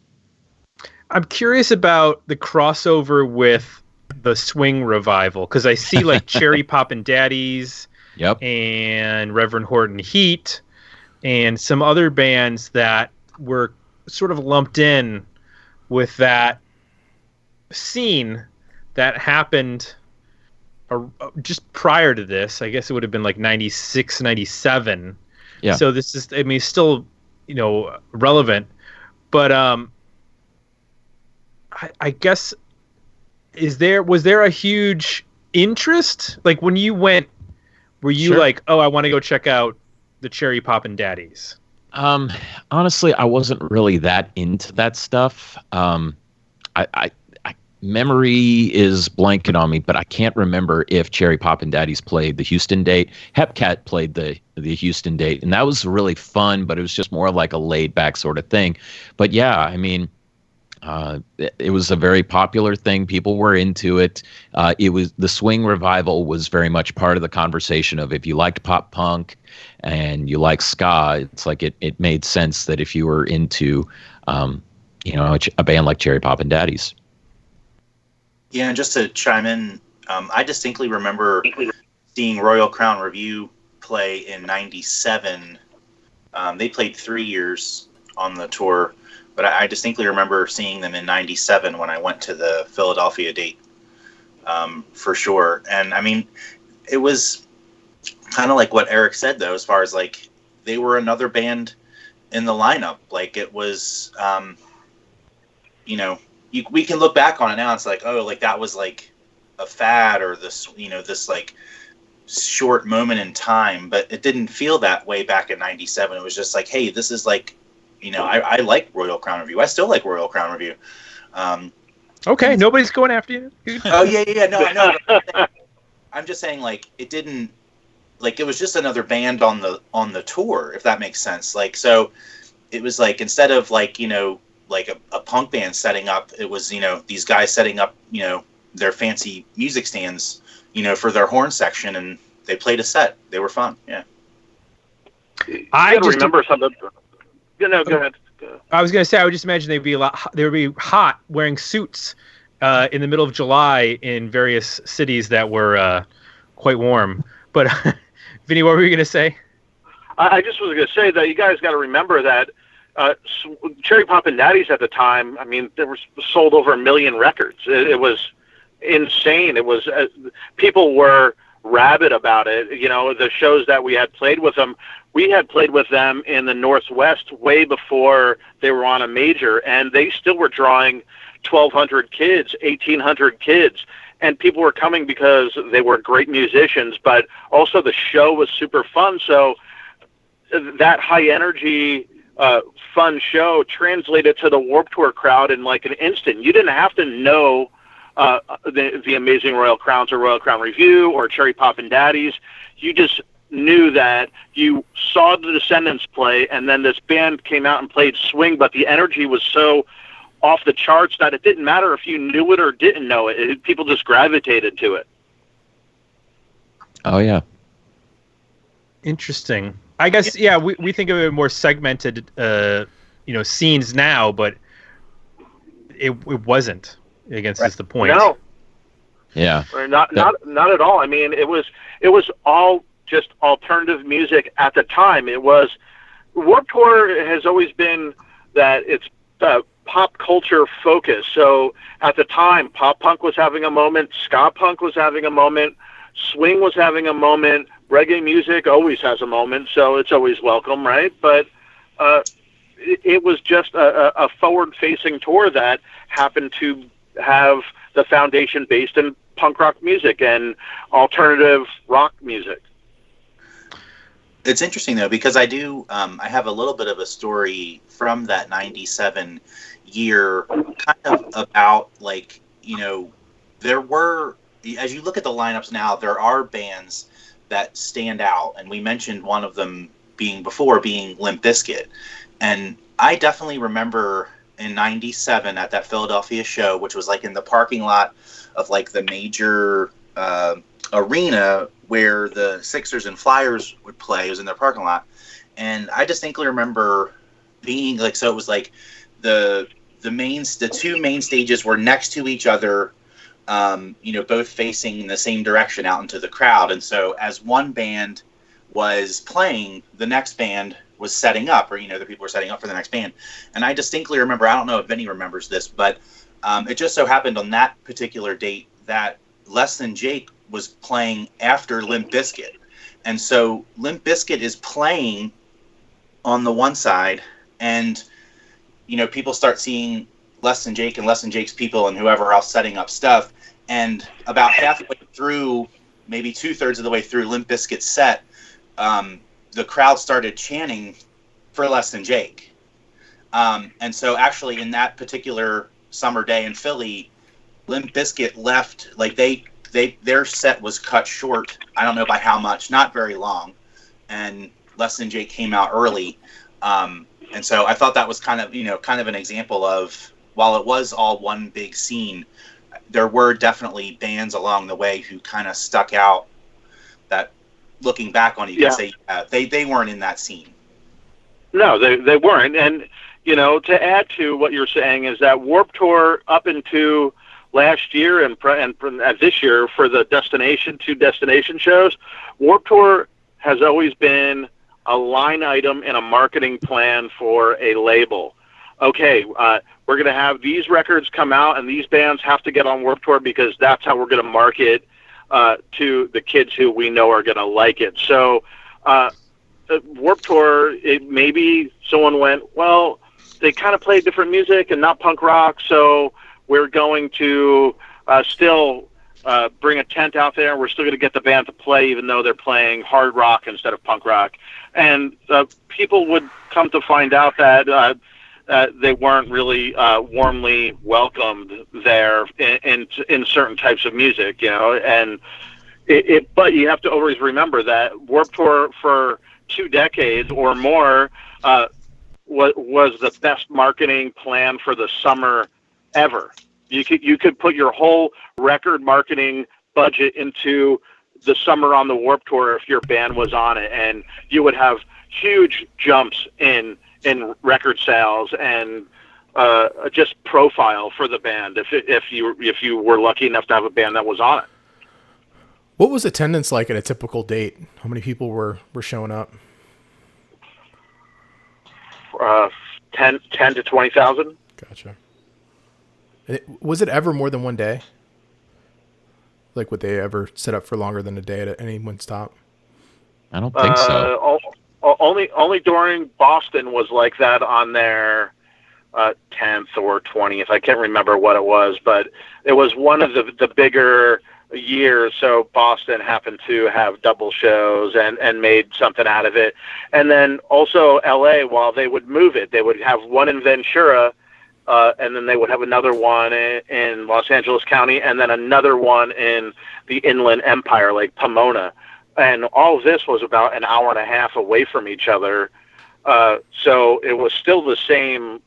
I'm curious about the crossover with the swing revival, because I see, like, Cherry Poppin' Daddies, yep, and Reverend Horton Heat, and some other bands that were sort of lumped in with that scene that happened just prior to this. I guess it would have been like 96, 97. Yeah. So this is, I mean, still, relevant. But I guess, was there a huge interest? Like when you went, were you Sure. like, oh, I want to go check out the Cherry Poppin' Daddies? Honestly, I wasn't really that into that stuff. I memory is blanking on me, but I can't remember if Cherry Poppin' Daddies played the Houston date. Hepcat played the Houston date, and that was really fun, but it was just more like a laid back sort of thing. But yeah, I mean, it was a very popular thing. People were into it. The swing revival was very much part of the conversation of if you liked pop punk and you like ska, it's like it made sense that if you were into, a band like Cherry Poppin' Daddies. Yeah, and just to chime in, I distinctly remember seeing Royal Crown Review play in '97. They played 3 years on the tour, but I distinctly remember seeing them in '97 when I went to the Philadelphia date, for sure. And I mean, it was kind of like what Eric said, though, as far as like they were another band in the lineup. Like it was, we can look back on it now. And it's like, oh, like that was like a fad or this, this like short moment in time. But it didn't feel that way back in '97. It was just like, hey, this is like, I like Royal Crown Review. I still like Royal Crown Review. Okay, nobody's going after you. Oh yeah. No, I know. I'm just saying, like, it didn't, like, it was just another band on the tour, if that makes sense. Like, so it was like instead of like like a punk band setting up, it was these guys setting up their fancy music stands for their horn section, and they played a set. They were fun. Yeah. I just remember something. No, go ahead. I was gonna say, I would just imagine they would be hot wearing suits in the middle of July in various cities that were quite warm. But Vinnie, what were you gonna say? I just was gonna say that you guys got to remember that Cherry Poppin' Daddies at the time, I mean, they were sold over 1 million records. It was insane. It was people were rabid about it. The shows that we had played with them, we had played with them in the Northwest way before they were on a major, and they still were drawing 1,200 kids, 1,800 kids, and people were coming because they were great musicians, but also the show was super fun. So that high energy, fun show translated to the Warped Tour crowd in like an instant. You didn't have to know the Amazing Royal Crowns or Royal Crown Review or Cherry Poppin' Daddies. You just knew that you saw the Descendants play, and then this band came out and played swing, but the energy was so off the charts that it didn't matter if you knew it or didn't know it. People just gravitated to it. Oh yeah. Interesting. I guess, yeah, we think of it more segmented, scenes now, but it wasn't. I guess is the point. No. Yeah. Not at all. I mean, it was all just alternative music at the time. It was Warped Tour has always been that it's pop culture focus. So at the time, pop punk was having a moment, ska punk was having a moment, swing was having a moment, reggae music always has a moment, so it's always welcome, right? But it was just a forward-facing tour that happened to have the foundation based in punk rock music and alternative rock music. It's interesting though, because I have a little bit of a story from that '97 year, kind of about like, there were, as you look at the lineups now, there are bands that stand out, and we mentioned one of them being Limp Bizkit, and I definitely remember in '97 at that Philadelphia show, which was like in the parking lot of like the major arena where the Sixers and Flyers would play. It was in their parking lot, and I distinctly remember being like, so it was like the two main stages were next to each other, both facing in the same direction out into the crowd. And so as one band was playing, the next band was setting up, or the people were setting up for the next band. And I distinctly remember, I don't know if Vinnie remembers this, but it just so happened on that particular date that Less Than Jake was playing after Limp Bizkit. And so Limp Bizkit is playing on the one side, and people start seeing Less Than Jake and Less Than Jake's people and whoever else setting up stuff. And about halfway through, maybe 2/3 of the way through Limp Bizkit's set, the crowd started chanting for Less Than Jake. And so actually in that particular summer day in Philly, Limp Bizkit left, like their set was cut short. I don't know by how much, not very long. And Less Than Jake came out early. And so I thought that was kind of an example of, while it was all one big scene, there were definitely bands along the way who kind of stuck out that, looking back on it, you can say they weren't in that scene. No, they weren't. And, to add to what you're saying is that Warped Tour up into last year and this year for the two destination shows, Warped Tour has always been a line item in a marketing plan for a label. Okay, we're going to have these records come out and these bands have to get on Warped Tour because that's how we're going to market to the kids who we know are going to like it. So Warped Tour, maybe someone went, well, they kind of play different music and not punk rock, so we're going to still bring a tent out there, and we're still going to get the band to play even though they're playing hard rock instead of punk rock. And people would come to find out that they weren't really warmly welcomed there in certain types of music, and but you have to always remember that Warped Tour for 2 decades or more was the best marketing plan for the summer ever. You could put your whole record marketing budget into the summer on the Warped Tour if your band was on it, and you would have huge jumps in record sales and just profile for the band if you were lucky enough to have a band that was on it. What was attendance like at a typical date? How many people were showing up? 10 to 20,000. Gotcha. Was it ever more than one day? Like, would they ever set up for longer than a day at any one stop? I don't think so. Only during Boston was like that on their 10th or 20th. I can't remember what it was, but it was one of the bigger years. So Boston happened to have double shows and made something out of it. And then also LA, while they would move it, they would have one in Ventura, and then they would have another one in Los Angeles County, and then another one in the Inland Empire, like Pomona. And all of this was about an hour and a half away from each other. So it was still the same,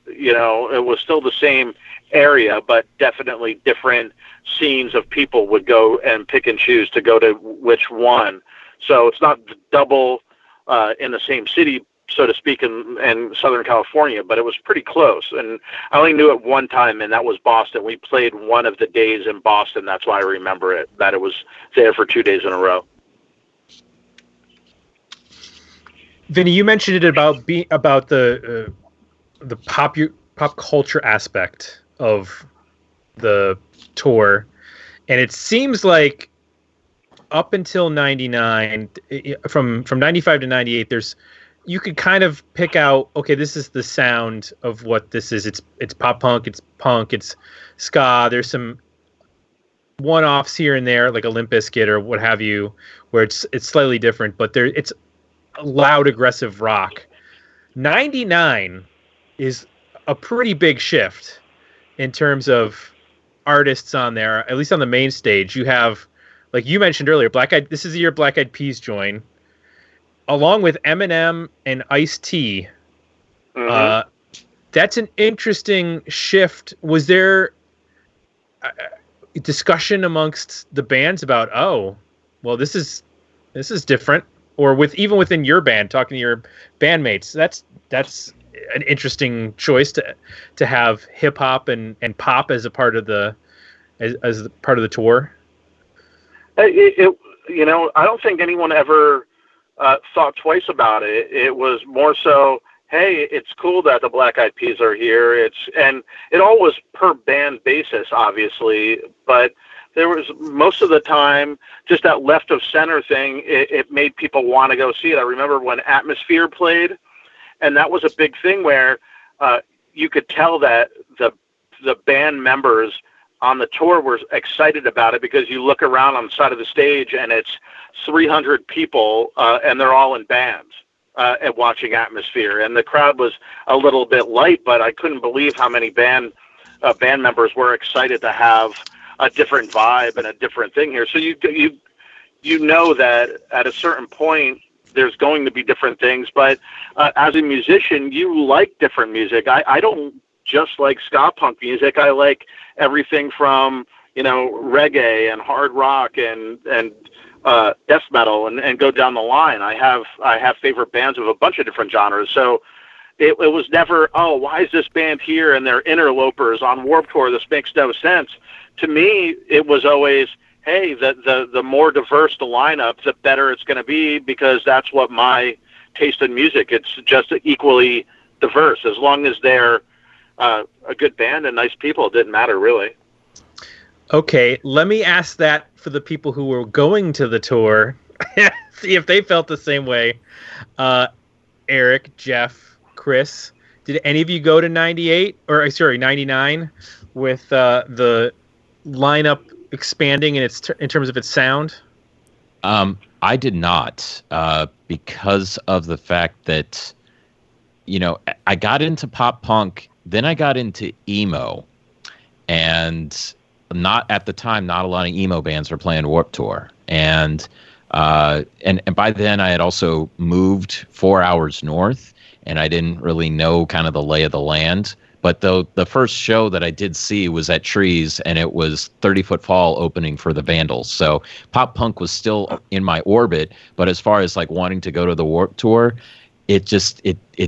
it was still the same area, but definitely different scenes of people would go and pick and choose to go to which one. So it's not double in the same city, so to speak, in Southern California, but it was pretty close. And I only knew it one time, and that was Boston. We played one of the days in Boston. That's why I remember it, that it was there for 2 days in a row. Vinnie, you mentioned it about the pop culture aspect of the tour, and it seems like up until 99, from 95 to 98, you could kind of pick out, okay, this is the sound of what this is. It's pop punk, it's punk, it's ska. There's some one-offs here and there, like a Limp Bizkit or what have you, where it's slightly different, but it's loud, aggressive rock. 99 is a pretty big shift in terms of artists on there, at least on the main stage. You have, like you mentioned earlier, this is the year Black Eyed Peas join, along with Eminem and Ice-T. Mm-hmm. That's an interesting shift. Was there a discussion amongst the bands about, this is different? Or even within your band, talking to your bandmates, that's an interesting choice to have hip hop and pop as a part of the part of the tour. I don't think anyone ever thought twice about it. It was more so, hey, it's cool that the Black Eyed Peas are here. And it all was per band basis, obviously, but there was most of the time just that left of center thing. It made people want to go see it. I remember when Atmosphere played, and that was a big thing where you could tell that the band members on the tour were excited about it, because you look around on the side of the stage and it's 300 people and they're all in bands at watching Atmosphere, and the crowd was a little bit light, but I couldn't believe how many band members were excited to have a different vibe and a different thing here. So you know that at a certain point there's going to be different things, but as a musician, you like different music. I don't just like ska punk music. I like everything from, reggae and hard rock and death metal and go down the line. I have favorite bands of a bunch of different genres. So it was never, oh, why is this band here and they're interlopers on Warped Tour? This makes no sense. To me, it was always, hey, the more diverse the lineup, the better it's going to be, because that's what my taste in music. It's just equally diverse. As long as they're a good band and nice people, it didn't matter, really. Okay, let me ask that for the people who were going to the tour. See if they felt the same way. Eric, Jeff, Chris, did any of you go to 99 with the lineup expanding in terms of its sound? I did not, because of the fact that, I got into pop punk, then I got into emo, and not at the time, not a lot of emo bands were playing Warped Tour, and by then I had also moved 4 hours north, and I didn't really know kind of the lay of the land. But the first show that I did see was at Trees, and it was 30 Foot Fall opening for the Vandals. So pop punk was still in my orbit, but as far as like wanting to go to the Warped Tour, it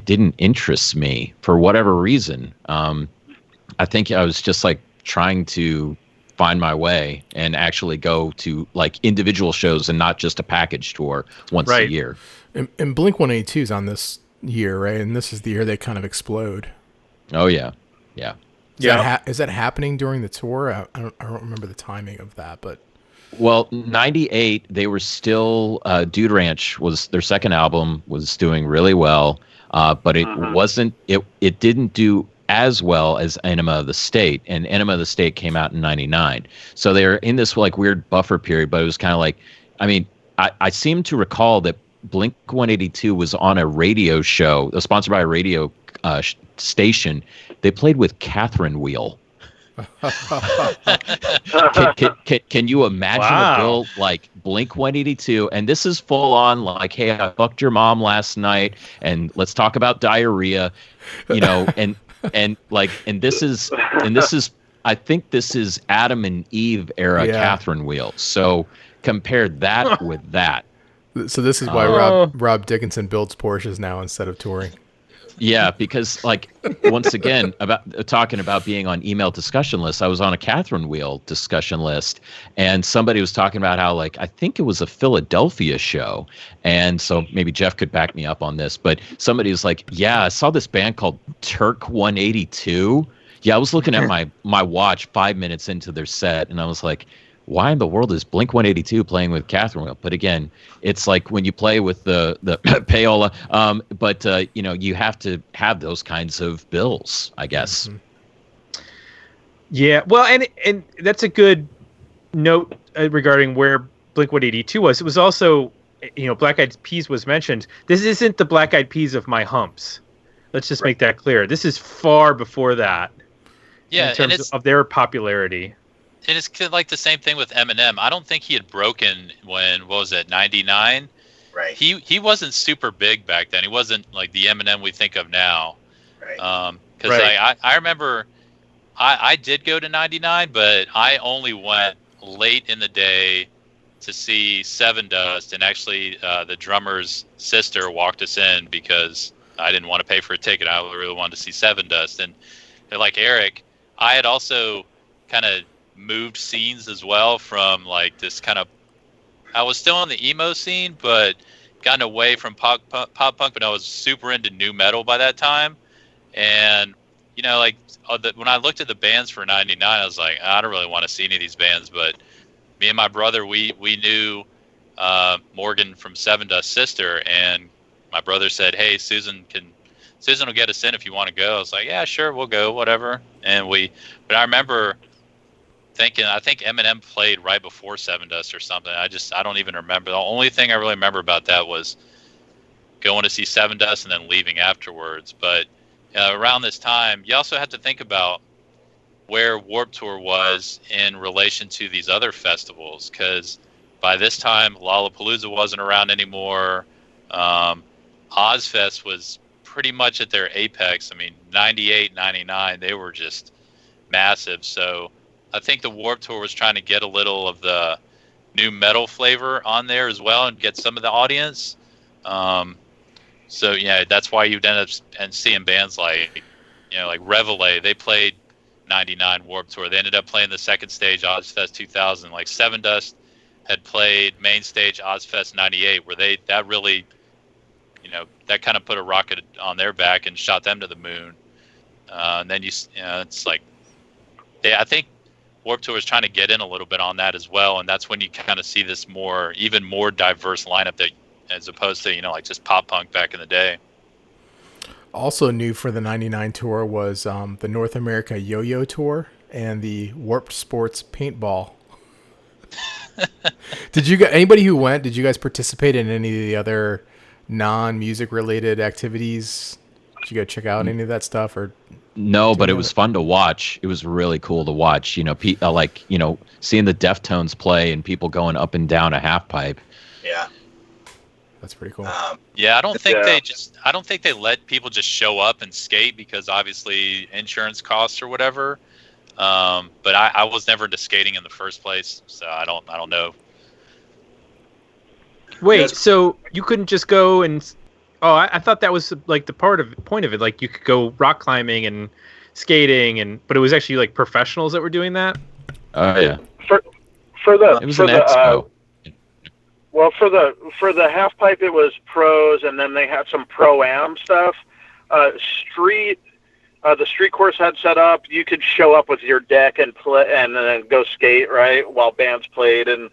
didn't interest me for whatever reason. I think I was just like trying to find my way and actually go to like individual shows and not just a package tour once a year. And Blink-182 is on this year, right? And this is the year they kind of explode. Oh yeah. Is that happening during the tour? I don't remember the timing of that, but well, 98 they were still Dude Ranch was their second album, was doing really well, but it wasn't it didn't do as well as Enema of the State, and Enema of the State came out in 99. So they were in this like weird buffer period, but it was kind of like, I mean, I seem to recall that Blink-182 was on a radio show, sponsored by a radio station. They played with Catherine Wheel. Can you imagine a bill like Blink-182? And this is full on like, hey, I fucked your mom last night, and let's talk about diarrhea, and this is I think this is Adam and Eve era Catherine Wheel. So compare that with that. So this is why Rob Dickinson builds Porsches now instead of touring. Yeah, because like once again about talking about being on email discussion lists, I was on a Catherine Wheel discussion list, and somebody was talking about how like I think it was a Philadelphia show, and so maybe Jeff could back me up on this, but somebody was like, "Yeah, I saw this band called Turk 182." Yeah, I was looking at my watch 5 minutes into their set, and I was like, why in the world is Blink-182 playing with Catherine Wheel? But again, it's like when you play with the payola, but you have to have those kinds of bills, I guess. Mm-hmm. Yeah, well, and that's a good note regarding where Blink-182 was. It was also, Black Eyed Peas was mentioned. This isn't the Black Eyed Peas of my humps. Let's just make that clear. This is far before that. Yeah, in terms of their popularity. And it's like the same thing with Eminem. I don't think he had broken when, 99? Right. He wasn't super big back then. He wasn't like the Eminem we think of now. Right. Because I remember I did go to 99, but I only went late in the day to see Seven Dust, and actually the drummer's sister walked us in because I didn't want to pay for a ticket. I really wanted to see Seven Dust. And like Eric, I had also kind of moved scenes as well from like this kind of, I was still in the emo scene, but gotten away from pop punk, but I was super into nu metal by that time. And like when I looked at the bands for '99, I was like, I don't really want to see any of these bands. But me and my brother, we knew Morgan from Seven Dust's sister, and my brother said, "Hey, Susan will get us in if you want to go." I was like, "Yeah, sure, we'll go, whatever." But I remember thinking, I think Eminem played right before Seven Dust or something. I don't even remember. The only thing I really remember about that was going to see Seven Dust and then leaving afterwards. But around this time, you also have to think about where Warped Tour was in relation to these other festivals, because by this time, Lollapalooza wasn't around anymore. Ozzfest was pretty much at their apex. I mean, 98, 99, they were just massive. So I think the Warped Tour was trying to get a little of the nu metal flavor on there as well and get some of the audience. So yeah, that's why you'd end up and seeing bands like, like Reveille. They played 99 Warped Tour. They ended up playing the second stage Ozzfest 2000. Like Seven Dust had played main stage Ozzfest 98, where that really, that kind of put a rocket on their back and shot them to the moon. And then it's like, I think Warped Tour is trying to get in a little bit on that as well, and that's when you kind of see this even more diverse lineup that, as opposed to like just pop punk back in the day. Also new for the '99 tour was the North America Yo-Yo Tour and the Warped Sports Paintball. Anybody who went, did you guys participate in any of the other non-music related activities? Did you go check out any of that stuff or? No, but it was fun to watch. It was really cool to watch. Seeing the Deftones play and people going up and down a half pipe. Yeah, that's pretty cool. I don't think they let people just show up and skate because obviously insurance costs or whatever. But I was never into skating in the first place, so I don't know. Wait, so you couldn't just go and? Oh, I thought that was like the point of it. Like you could go rock climbing and skating, but it was actually like professionals that were doing that. Oh yeah. It was an expo. For the half pipe, it was pros, and then they had some pro-am stuff. The street course had set up. You could show up with your deck and play, and then go skate right while bands played, and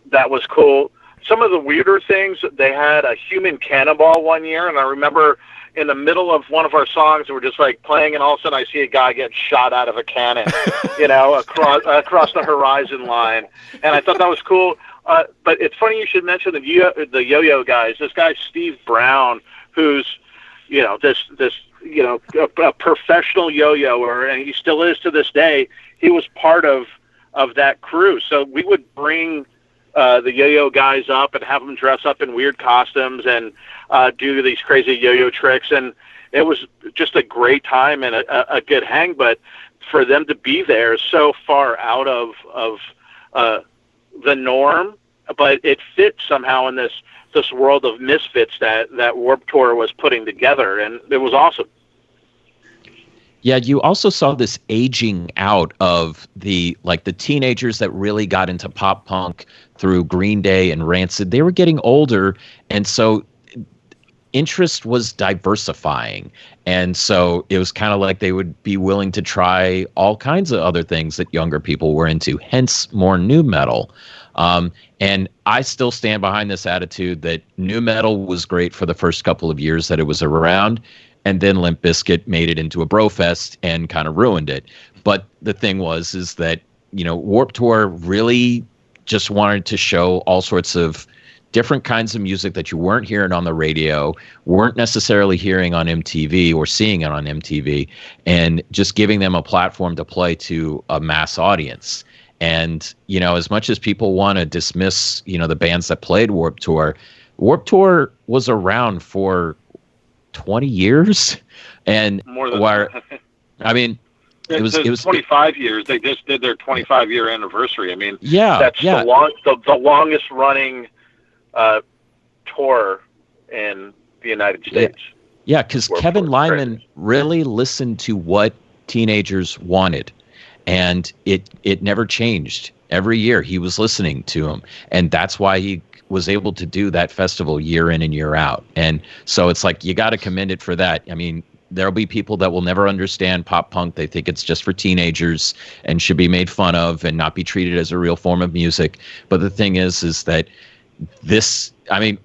that was cool. Some of the weirder things, they had a human cannonball one year, and I remember in the middle of one of our songs, we're just like playing, and all of a sudden I see a guy get shot out of a cannon, across the horizon line, and I thought that was cool. But it's funny you should mention the yo-yo guys. This guy Steve Brown, who's a professional yo-yoer, and he still is to this day. He was part of that crew, so we would bring the yo-yo guys up and have them dress up in weird costumes and do these crazy yo-yo tricks, and it was just a great time and a good hang. But for them to be there so far out of the norm, but it fit somehow in this world of misfits that Warped Tour was putting together, and it was awesome. Yeah, you also saw this aging out of the teenagers that really got into pop punk through Green Day and Rancid. They were getting older, and so interest was diversifying. And so it was kind of like they would be willing to try all kinds of other things that younger people were into, hence more nu metal. And I still stand behind this attitude that nu metal was great for the first couple of years that it was around. And then Limp Bizkit made it into a brofest and kind of ruined it. But the thing is that, Warped Tour really just wanted to show all sorts of different kinds of music that you weren't hearing on the radio, weren't necessarily hearing on MTV or seeing it on MTV, and just giving them a platform to play to a mass audience. And, as much as people want to dismiss, the bands that played Warped Tour was around for 20 years, and more than that. I mean, it was 25 years. They just did their 25-year anniversary. I mean, that's the longest running tour in the United States. Yeah, because Kevin Lyman really listened to what teenagers wanted, and it never changed. Every year he was listening to them, and that's why he was able to do that festival year in and year out. And so it's like, you got to commend it for that. I mean, there'll be people that will never understand pop punk. They think it's just for teenagers and should be made fun of and not be treated as a real form of music. But the thing is that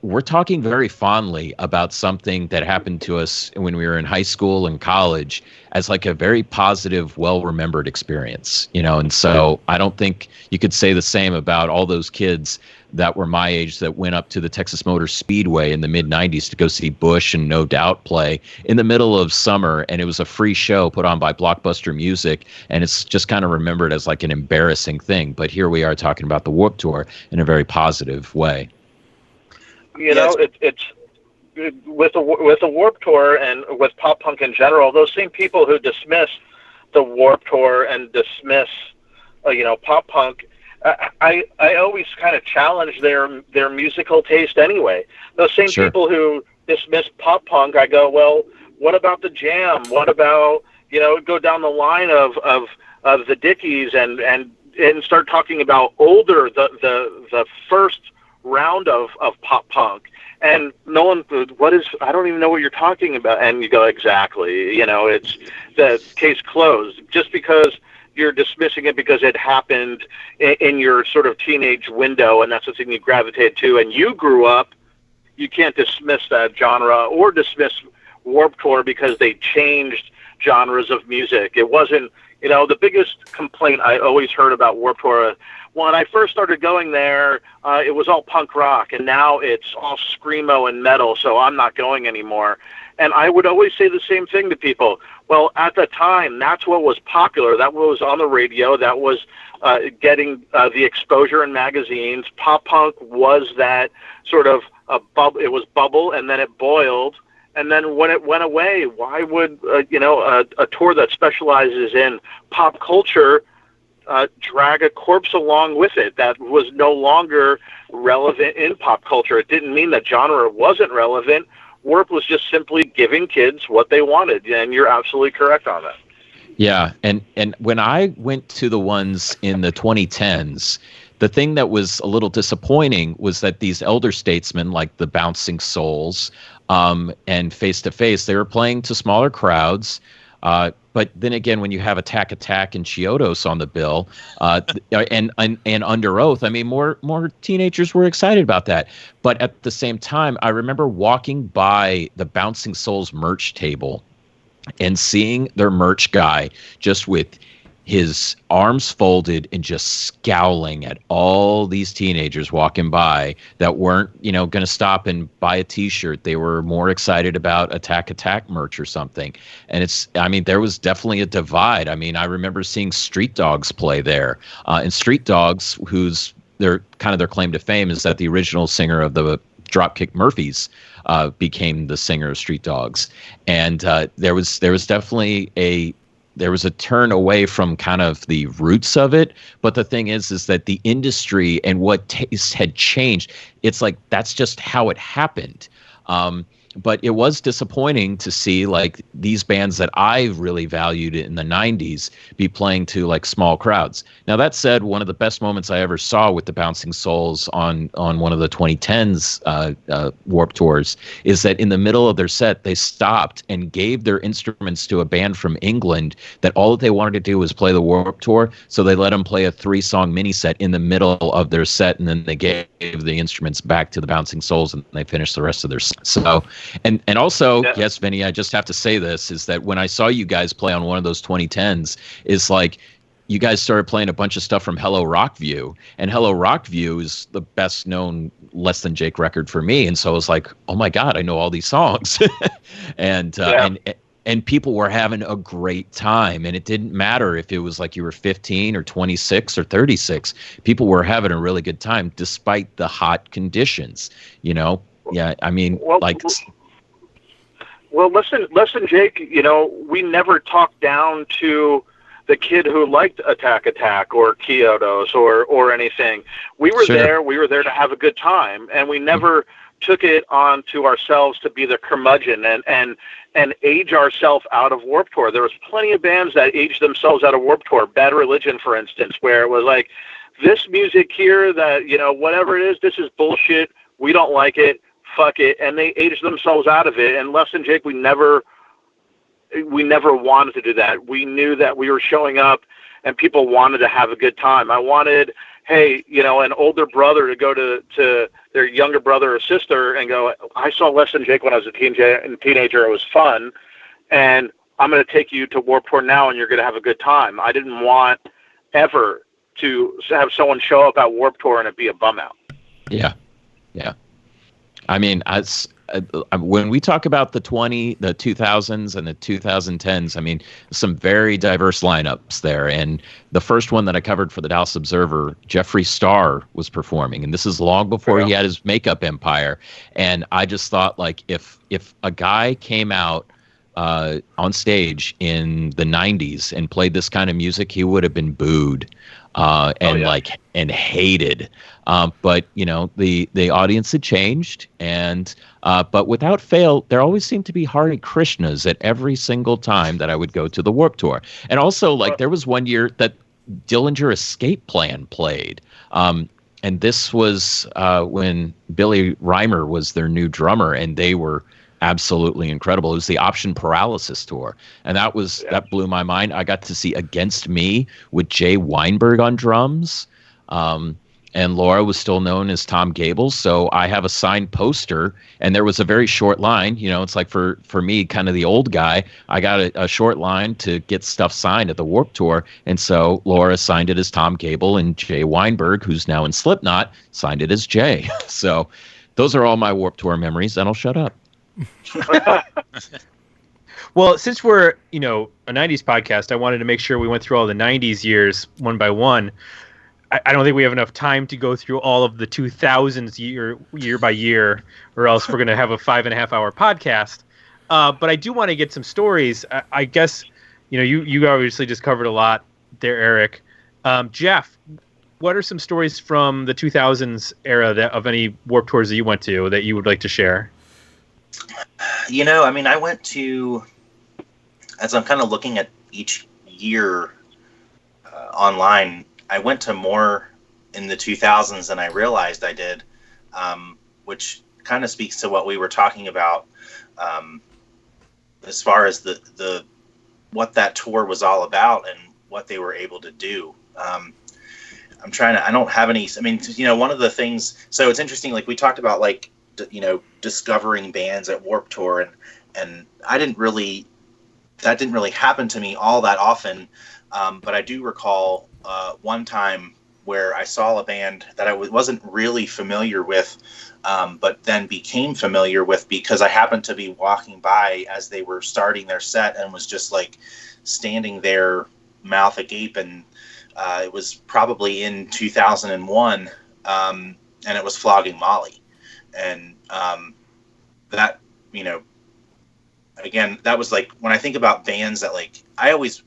we're talking very fondly about something that happened to us when we were in high school and college as like a very positive, well-remembered experience, and so I don't think you could say the same about all those kids that were my age that went up to the Texas Motor Speedway in the mid-90s to go see Bush and No Doubt play in the middle of summer, and it was a free show put on by Blockbuster Music, and it's just kind of remembered as like an embarrassing thing. But here we are talking about the Warped Tour in a very positive way. It's with the Warped Tour and with pop punk in general, those same people who dismiss the Warped Tour and dismiss, pop punk, I always kind of challenge their musical taste anyway. Those same people who dismiss pop punk, I go, well, what about the Jam? What about, go down the line of the Dickies and start talking about older, the first round of pop punk, and no one, I don't even know what you're talking about, and you go, exactly, it's the case closed. Just because you're dismissing it because it happened in your sort of teenage window and that's the thing you gravitate to and you grew up, you can't dismiss that genre or dismiss Warped Tour because they changed genres of music. It wasn't, the biggest complaint I always heard about Warped Tour, when I first started going there, it was all punk rock, and now it's all screamo and metal, so I'm not going anymore. And I would always say the same thing to people. Well, at the time, that's what was popular. That was on the radio. That was getting the exposure in magazines. Pop punk was that sort of it was bubble, and then it boiled. And then when it went away, why would a tour that specializes in pop culture drag a corpse along with it that was no longer relevant in pop culture? It didn't mean that genre wasn't relevant. Warp was just simply giving kids what they wanted, and you're absolutely correct on that. Yeah, and when I went to the ones in the 2010s, the thing that was a little disappointing was that these elder statesmen like the Bouncing Souls and Face to Face, they were playing to smaller crowds. But then again, when you have Attack and Chiodos on the bill, and Under Oath, I mean, more teenagers were excited about that. But at the same time, I remember walking by the Bouncing Souls merch table and seeing their merch guy just with his arms folded and just scowling at all these teenagers walking by that weren't, going to stop and buy a T-shirt. They were more excited about Attack merch or something. And there was definitely a divide. I mean, I remember seeing Street Dogs play there. And Street Dogs, who's their claim to fame is that the original singer of the Dropkick Murphys became the singer of Street Dogs. And there was definitely there was a turn away from kind of the roots of it. But the thing is that the industry and what taste had changed. It's like, that's just how it happened. But it was disappointing to see like these bands that I really valued in the 90s be playing to like small crowds. Now, that said, one of the best moments I ever saw with the Bouncing Souls on one of the 2010s Warped Tours is that in the middle of their set, they stopped and gave their instruments to a band from England that all that they wanted to do was play the Warped Tour. So they let them play a 3-song mini set in the middle of their set, and then they gave the instruments back to the Bouncing Souls and they finished the rest of their set. So And also, yes, Vinnie, I just have to say this, is that when I saw you guys play on one of those 2010s, is like you guys started playing a bunch of stuff from Hello Rockview, and Hello Rockview is the best known Less Than Jake record for me. And so I was like, oh my God, I know all these songs. And people were having a great time. And it didn't matter if it was like you were 15 or 26 or 36. People were having a really good time despite the hot conditions, Yeah, I mean, Well, listen, Jake, we never talked down to the kid who liked Attack or Chiodos or anything. We were there to have a good time, and we never took it on to ourselves to be the curmudgeon and age ourselves out of Warped Tour. There was plenty of bands that aged themselves out of Warped Tour. Bad Religion, for instance, where it was like this music here, that, whatever it is, this is bullshit. We don't like it. Fuck it. And they aged themselves out of it. And Less Than Jake, we never wanted to do that. We knew that we were showing up and people wanted to have a good time. I wanted, hey, an older brother to go to their younger brother or sister and go, I saw Less Than Jake when I was a teenager. It was fun. And I'm going to take you to Warped Tour now and you're going to have a good time. I didn't want ever to have someone show up at Warped Tour and it be a bum out. Yeah. Yeah. I mean, when we talk about the 2000s and the 2010s, I mean, some very diverse lineups there. And the first one that I covered for the Dallas Observer, Jeffree Star was performing, and this is long before he had his makeup empire. And I just thought, like, if a guy came out on stage in the 90s and played this kind of music, he would have been booed and hated. But the audience had changed, and but without fail, there always seemed to be Hare Krishnas at every single time that I would go to the Warped Tour. And also, like, there was one year that Dillinger Escape Plan played. And this was when Billy Reimer was their new drummer, and they were absolutely incredible. It was the Option Paralysis tour, and that blew my mind. I got to see Against Me with Jay Weinberg on drums, and Laura was still known as Tom Gables. So I have a signed poster, and there was a very short line. It's like for me, kind of the old guy, I got a short line to get stuff signed at the Warped Tour, and so Laura signed it as Tom Gable, and Jay Weinberg, who's now in Slipknot, signed it as Jay. So those are all my Warped Tour memories, and I'll shut up. Well, since we're, a 90s podcast, I wanted to make sure we went through all the 90s years one by one. I don't think we have enough time to go through all of the 2000s year by year, or else we're going to have a 5.5-hour podcast. But I do want to get some stories. I guess, you obviously just covered a lot there, Eric. Jeff, what are some stories from the 2000s era of any Warped Tours that you went to that you would like to share? I went to, as I'm kind of looking at each year online, I went to more in the 2000s than I realized I did, which kind of speaks to what we were talking about as far as the what that tour was all about and what they were able to do. I don't have any, one of the things, so it's interesting, like we talked about, like, discovering bands at Warped Tour, and that didn't really happen to me all that often. But I do recall one time where I saw a band that I wasn't really familiar with, but then became familiar with because I happened to be walking by as they were starting their set and was just like standing there, mouth agape, and it was probably in 2001, and it was Flogging Molly. And that, again, that was like, when I think about bands that, like, I always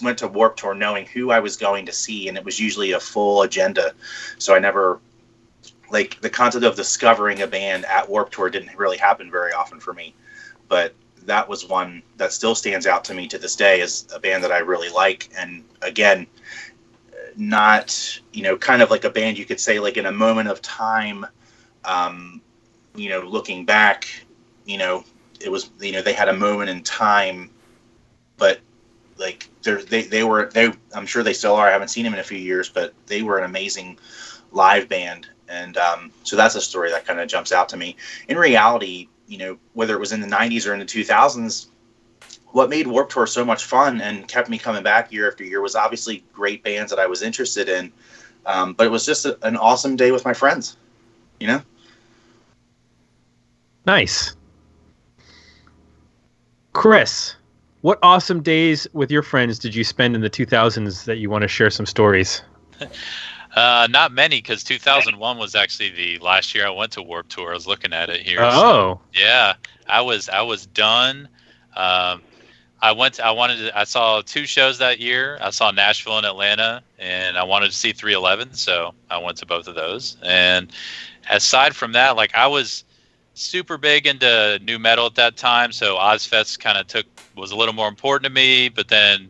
went to Warped Tour knowing who I was going to see, and it was usually a full agenda. So I never, like, the concept of discovering a band at Warped Tour didn't really happen very often for me. But that was one that still stands out to me to this day as a band that I really like. And again, not, kind of like a band you could say, like, in a moment of time, looking back, it was, they had a moment in time, but like they were, I'm sure they still are. I haven't seen them in a few years, but they were an amazing live band. And so that's a story that kind of jumps out to me. In reality, whether it was in the 90s or in the 2000s, what made Warped Tour so much fun and kept me coming back year after year was obviously great bands that I was interested in. But it was just an awesome day with my friends, Nice. Chris, what awesome days with your friends did you spend in the 2000s that you want to share some stories? Not many, because 2001 was actually the last year I went to Warped Tour. I was looking at it here. Oh, so, yeah, I was done. I saw 2 shows that year. I saw Nashville and Atlanta, and I wanted to see 311, so I went to both of those. And aside from that, like, I was super big into new metal at that time, so Ozzfest kind of was a little more important to me. But then,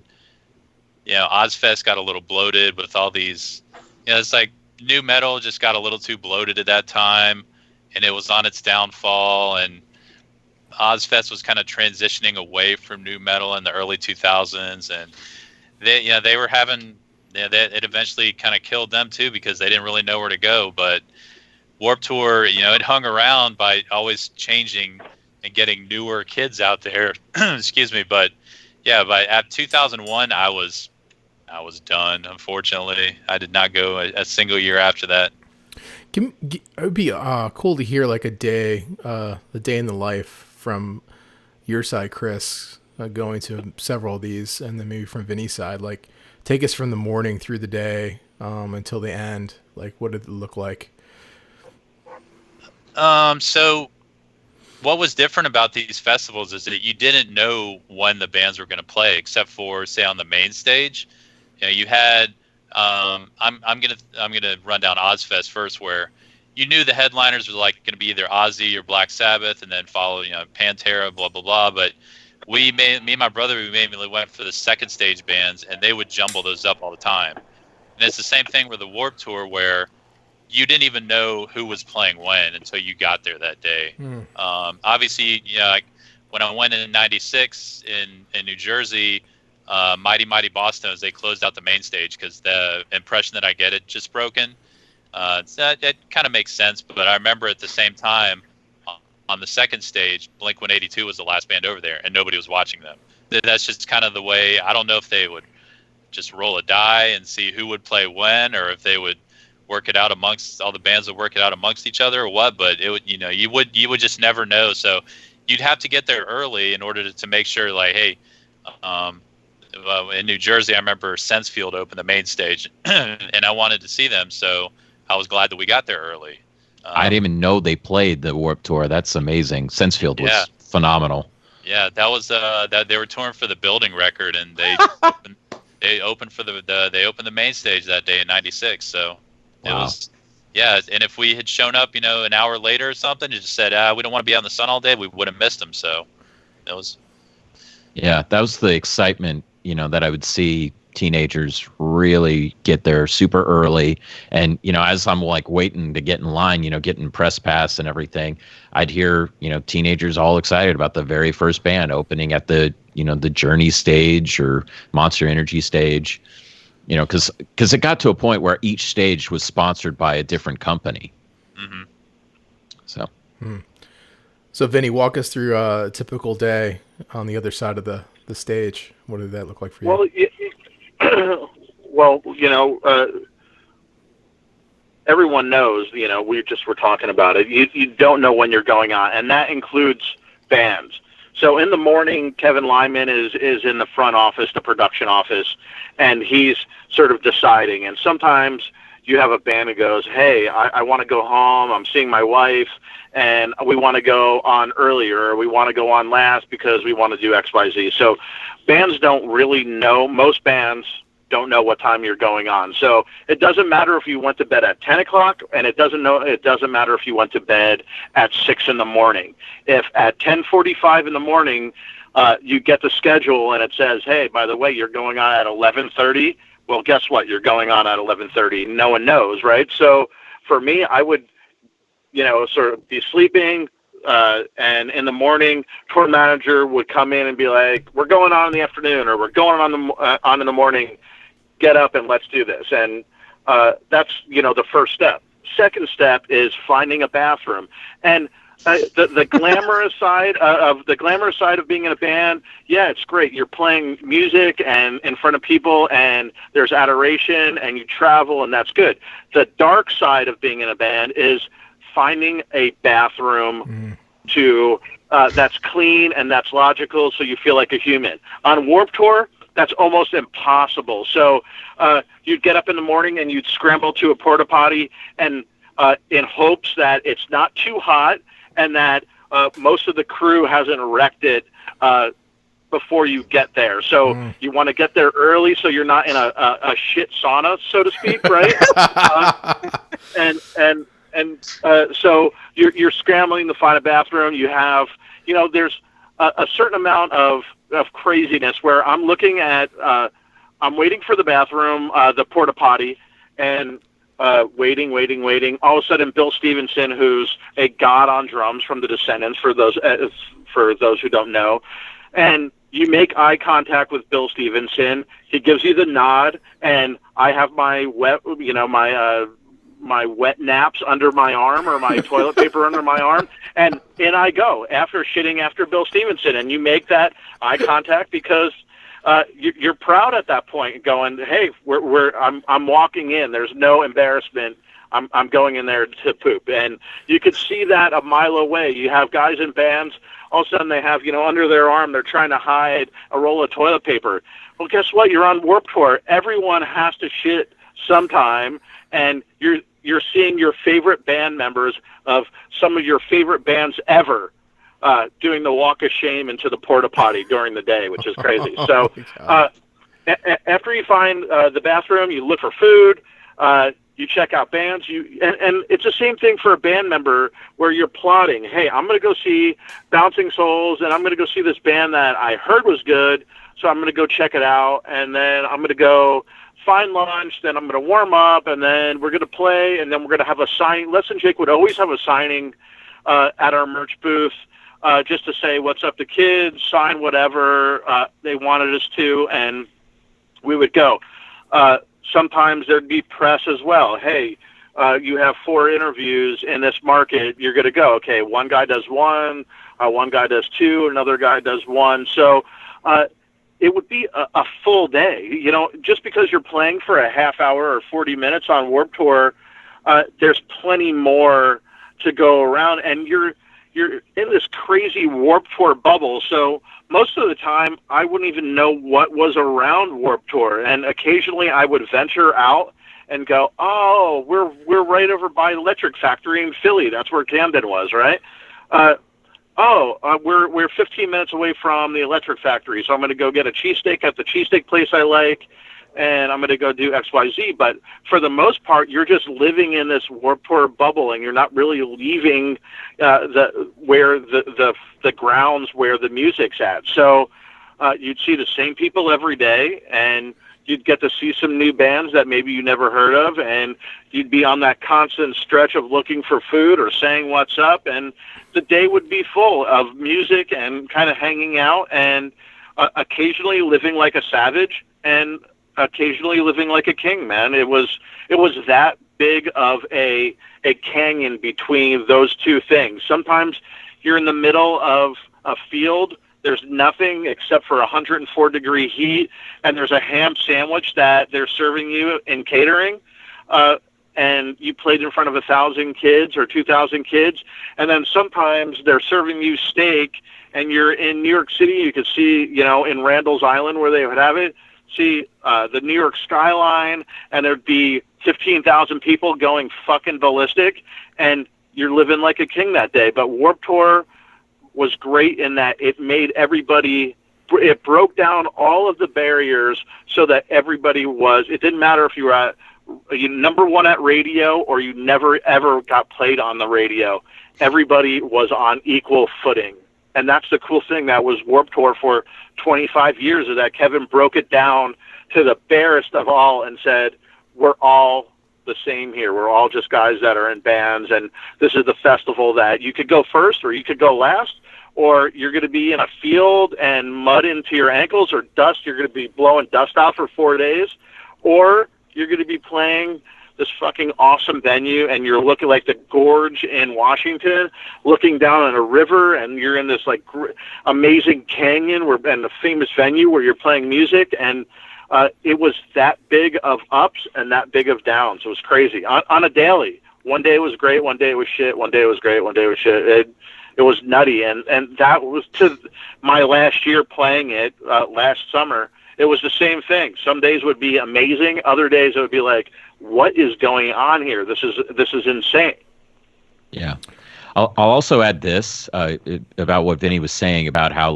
Ozzfest got a little bloated with all these it's like nu metal just got a little too bloated at that time, and it was on its downfall, and Ozzfest was kind of transitioning away from nu metal in the early 2000s, and they were having, it eventually kind of killed them too because they didn't really know where to go. But Warped Tour, it hung around by always changing and getting newer kids out there. Excuse me, but at 2001, I was done. Unfortunately, I did not go a single year after that. It would be cool to hear like the day in the life from your side, Chris, going to several of these, and then maybe from Vinnie's side. Like, take us from the morning through the day until the end. Like, what did it look like? So what was different about these festivals is that you didn't know when the bands were going to play, except for, say, on the main stage. You had I'm gonna run down Ozzfest first, where you knew the headliners were like going to be either Ozzy or Black Sabbath, and then follow Pantera, blah blah blah. But me and my brother, we mainly went for the second stage bands, and they would jumble those up all the time. And it's the same thing with the Warped Tour, where you didn't even know who was playing when until you got there that day. Obviously, like when I went in '96 in New Jersey, Mighty Mighty Bosstones, they closed out the main stage because the impression that I get had just broken. It kind of makes sense, but I remember at the same time on the second stage, Blink-182 was the last band over there, and nobody was watching them. That's just kind of the way. I don't know if they would just roll a die and see who would play when, or if they would work it out amongst all the bands would work it out amongst each other, or what. But it would, you would just never know. So you'd have to get there early in order to make sure, like, hey, in New Jersey, I remember Sensefield opened the main stage, and I wanted to see them, so I was glad that we got there early. I didn't even know they played the Warped Tour. That's amazing. Sensefield was phenomenal. Yeah, that was that they were touring for the Building record, and they opened for they opened the main stage that day in '96. So it was, and if we had shown up, an hour later or something, and just said, we don't want to be out in the sun all day, we would have missed them. So it was. Yeah, that was the excitement, that I would see teenagers really get there super early. And, as I'm like waiting to get in line, getting press pass and everything, I'd hear, teenagers all excited about the very first band opening at the, the Journey stage or Monster Energy stage, because it got to a point where each stage was sponsored by a different company. Mm-hmm. So. So, Vinnie, walk us through a typical day on the other side of the stage. What did that look like for you? Well, everyone knows, we just were talking about it. You don't know when you're going on, and that includes bands. So in the morning, Kevin Lyman is in the front office, the production office, and he's sort of deciding. And sometimes you have a band that goes, hey, I want to go home. I'm seeing my wife, and we want to go on earlier, or we want to go on last because we want to do X, Y, Z. So bands don't really know. Most bands don't know what time you're going on. So it doesn't matter if you went to bed at 10 o'clock, and it doesn't matter if you went to bed at 6 in the morning. If at 10:45 in the morning you get the schedule and it says, hey, by the way, you're going on at 11:30, well, guess what? You're going on at 11:30. No one knows, right? So for me, I would, sort of be sleeping, and in the morning, tour manager would come in and be like, we're going on in the afternoon, or we're going on in the morning. Get up and let's do this. And that's, the first step. Second step is finding a bathroom. And the glamorous side of being in a band, yeah, it's great. You're playing music and in front of people, and there's adoration, and you travel, and that's good. The dark side of being in a band is finding a bathroom to that's clean and that's logical, so you feel like a human. On Warped Tour, that's almost impossible. So you'd get up in the morning and you'd scramble to a port-a-potty, and in hopes that it's not too hot and that most of the crew hasn't wrecked it before you get there. So you want to get there early so you're not in a shit sauna, so to speak, right? So you're scrambling to find a bathroom. You have, there's a certain amount of craziness where I'm looking at, I'm waiting for the bathroom, the porta potty, and waiting. All of a sudden, Bill Stevenson, who's a god on drums from the Descendants, for those who don't know, and you make eye contact with Bill Stevenson. He gives you the nod, and I have my my wet naps under my arm, or my toilet paper under my arm, and in I go after shitting after Bill Stevenson. And you make that eye contact because you're proud at that point, going, "Hey, I'm walking in. There's no embarrassment. I'm going in there to poop." And you could see that a mile away. You have guys in bands. All of a sudden, they have under their arm, they're trying to hide a roll of toilet paper. Well, guess what? You're on Warped Tour. Everyone has to shit sometime, and you're seeing your favorite band members of some of your favorite bands ever doing the walk of shame into the port-a-potty during the day, which is crazy. So after you find the bathroom, you look for food, you check out bands, and it's the same thing for a band member where you're plotting, hey, I'm going to go see Bouncing Souls, and I'm going to go see this band that I heard was good, so I'm going to go check it out, and then I'm going to go find lunch, then I'm going to warm up, and then we're going to play, and then we're going to have a signing. Les and Jake would always have a signing at our merch booth, just to say what's up to kids, sign whatever they wanted us to, and we would go. Sometimes there'd be press as well. Hey, you have 4 interviews in this market. You're going to go. Okay, one guy does one guy does 2, another guy does 1. So it would be a full day. Just because you're playing for a half hour or 40 minutes on Warped Tour, there's plenty more to go around, and you're in this crazy Warped Tour bubble. So most of the time, I wouldn't even know what was around Warped Tour, and occasionally I would venture out and go, "Oh, we're right over by Electric Factory in Philly. That's where Camden was, right? We're 15 minutes away from the Electric Factory, so I'm going to go get a cheesesteak at the cheesesteak place I like, and I'm going to go do XYZ." But for the most part, you're just living in this Warped Tour bubble, and you're not really leaving the grounds where the music's at. So you'd see the same people every day, and you'd get to see some new bands that maybe you never heard of, and you'd be on that constant stretch of looking for food or saying what's up, and the day would be full of music and kind of hanging out, and occasionally living like a savage, and occasionally living like a king, man. It was that big of a canyon between those two things. Sometimes you're in the middle of a field. There's nothing except for 104-degree heat, and there's a ham sandwich that they're serving you in catering, and you played in front of 1,000 kids or 2,000 kids, and then sometimes they're serving you steak, and you're in New York City. You could see, in Randall's Island where they would have it, see the New York skyline, and there'd be 15,000 people going fucking ballistic, and you're living like a king that day. But Warped Tour was great in that it made everybody, it broke down all of the barriers so that everybody it didn't matter if you were at number 1 at radio or you never ever got played on the radio. Everybody was on equal footing. And that's the cool thing that was Warped Tour for 25 years, is that Kevin broke it down to the barest of all and said, we're all the same here. We're all just guys that are in bands, and this is the festival that you could go first or you could go last, or you're going to be in a field and mud into your ankles, or dust. You're going to be blowing dust out for 4 days, or you're going to be playing this fucking awesome venue, and you're looking like the Gorge in Washington, looking down on a river, and you're in this amazing canyon and the famous venue where you're playing music, and it was that big of ups and that big of downs. It was crazy on a daily. One day it was great, one day it was shit, one day it was great, one day it was shit. It was nutty, and that was to my last year playing it last summer. It was the same thing. Some days would be amazing. Other days it would be like, what is going on here? This is insane. Yeah. I'll also add this about what Vinnie was saying about how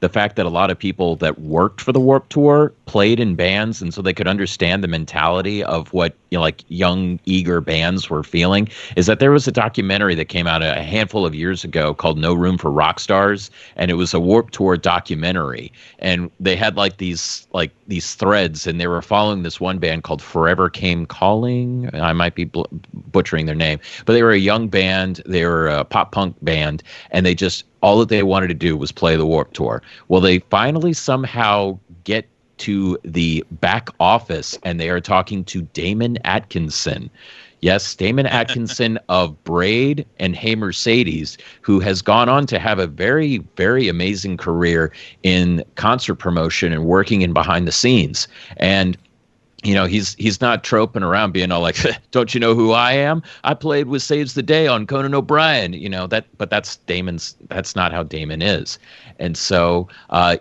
the fact that a lot of people that worked for the Warped Tour played in bands, and so they could understand the mentality of what like young eager bands were feeling, is that there was a documentary that came out a handful of years ago called No Room for Rock Stars, and it was a Warped Tour documentary, and they had like these threads, and they were following this one band called Forever Came Calling. I might be butchering their name, but they were a young band. They were a pop punk band, and they just, all that they wanted to do was play the Warped Tour. Well, they finally somehow get to the back office, and they are talking to Damon Atkinson. Yes, Damon Atkinson of Braid and Hey Mercedes, who has gone on to have a very, very amazing career in concert promotion and working in behind the scenes. And you know, he's not troping around being all like, don't you know who I am? I played with Saves the Day on Conan O'Brien, you know, but that's not how Damon is. And so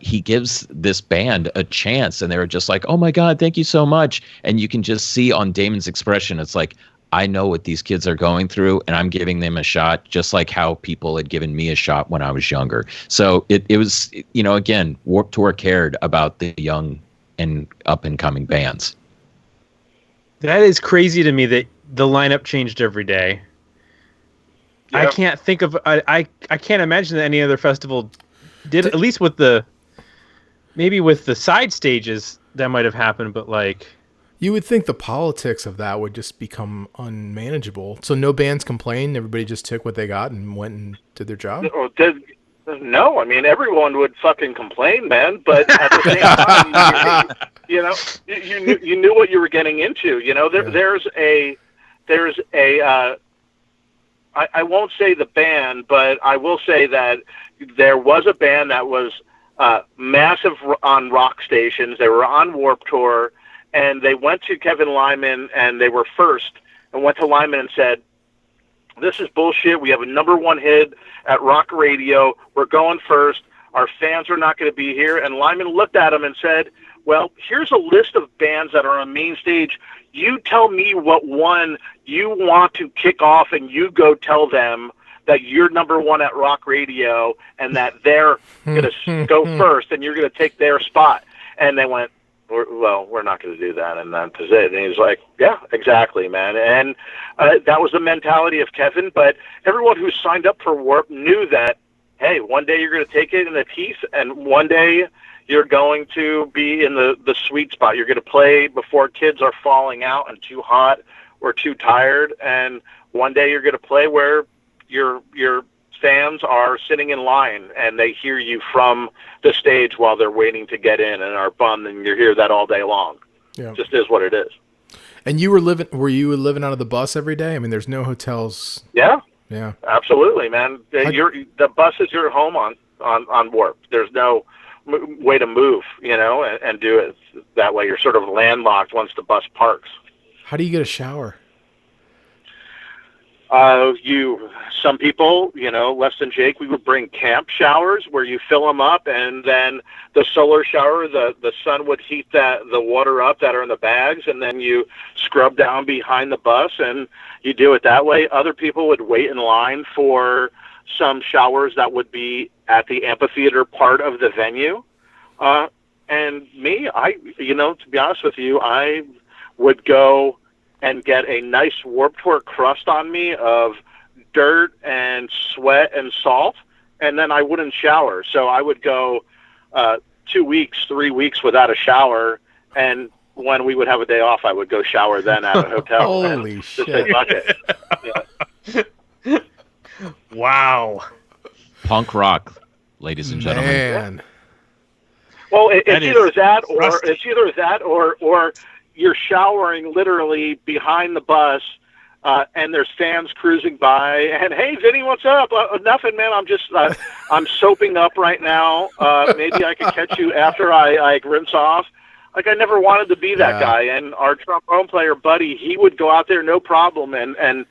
he gives this band a chance, and they were just like, oh my God, thank you so much. And you can just see on Damon's expression, it's like, I know what these kids are going through, and I'm giving them a shot, just like how people had given me a shot when I was younger. So it was, you know, again, Warped Tour cared about the young and up and coming bands. That is crazy to me that the lineup changed every day. Yeah. I can't think of I can't imagine that any other festival did, at least with the side stages that might have happened, but like you would think the politics of that would just become unmanageable. So no bands complained, everybody just took what they got and went and did their job. No, I mean everyone would fucking complain, man. But at the same time, you know, you knew what you were getting into. You know, there's a I won't say the band, but I will say that there was a band that was massive on rock stations. They were on Warped Tour, and they went to Kevin Lyman, and they were first, and went to Lyman and said, this is bullshit. We have a #1 hit at rock radio. We're going first. Our fans are not going to be here. And Lyman looked at him and said, well, here's a list of bands that are on main stage. You tell me what one you want to kick off, and you go tell them that you're #1 at rock radio and that they're going to go first and you're going to take their spot. And they went, well, we're not going to do that, and that's it. And he's like, yeah, exactly, man. And that was the mentality of Kevin, but everyone who signed up for Warp knew that, hey, one day you're going to take it in the teeth, and one day you're going to be in the sweet spot. You're going to play before kids are falling out and too hot or too tired, and one day you're going to play where your fans are sitting in line and they hear you from the stage while they're waiting to get in and are bummed, and you hear that all day long. Yeah. Just is what it is. And were you living out of the bus every day? I mean, there's no hotels. Yeah. Yeah. Absolutely, man. The bus is your home on Warp. There's no way to move, you know, and do it that way. You're sort of landlocked once the bus parks. How do you get a shower? Some people, you know, less than Jake, we would bring camp showers where you fill them up, and then the solar shower, the sun would heat the water up that are in the bags, and then you scrub down behind the bus, and you do it that way. Other people would wait in line for some showers that would be at the amphitheater part of the venue. And me, to be honest with you, I would go and get a nice Warped Tour crust on me of dirt and sweat and salt, and then I wouldn't shower. So I would go 2 weeks, 3 weeks without a shower, and when we would have a day off, I would go shower then at a hotel. Holy shit. Just bucket. Yeah. Wow. Punk rock, ladies and gentlemen. Man. Well, it's either that or you're showering literally behind the bus, and there's fans cruising by, and hey, Vinnie, what's up? Nothing, man. I'm soaping up right now. Maybe I could catch you after I rinse off. Like, I never wanted to be that guy. And our trombone player, Buddy, he would go out there no problem and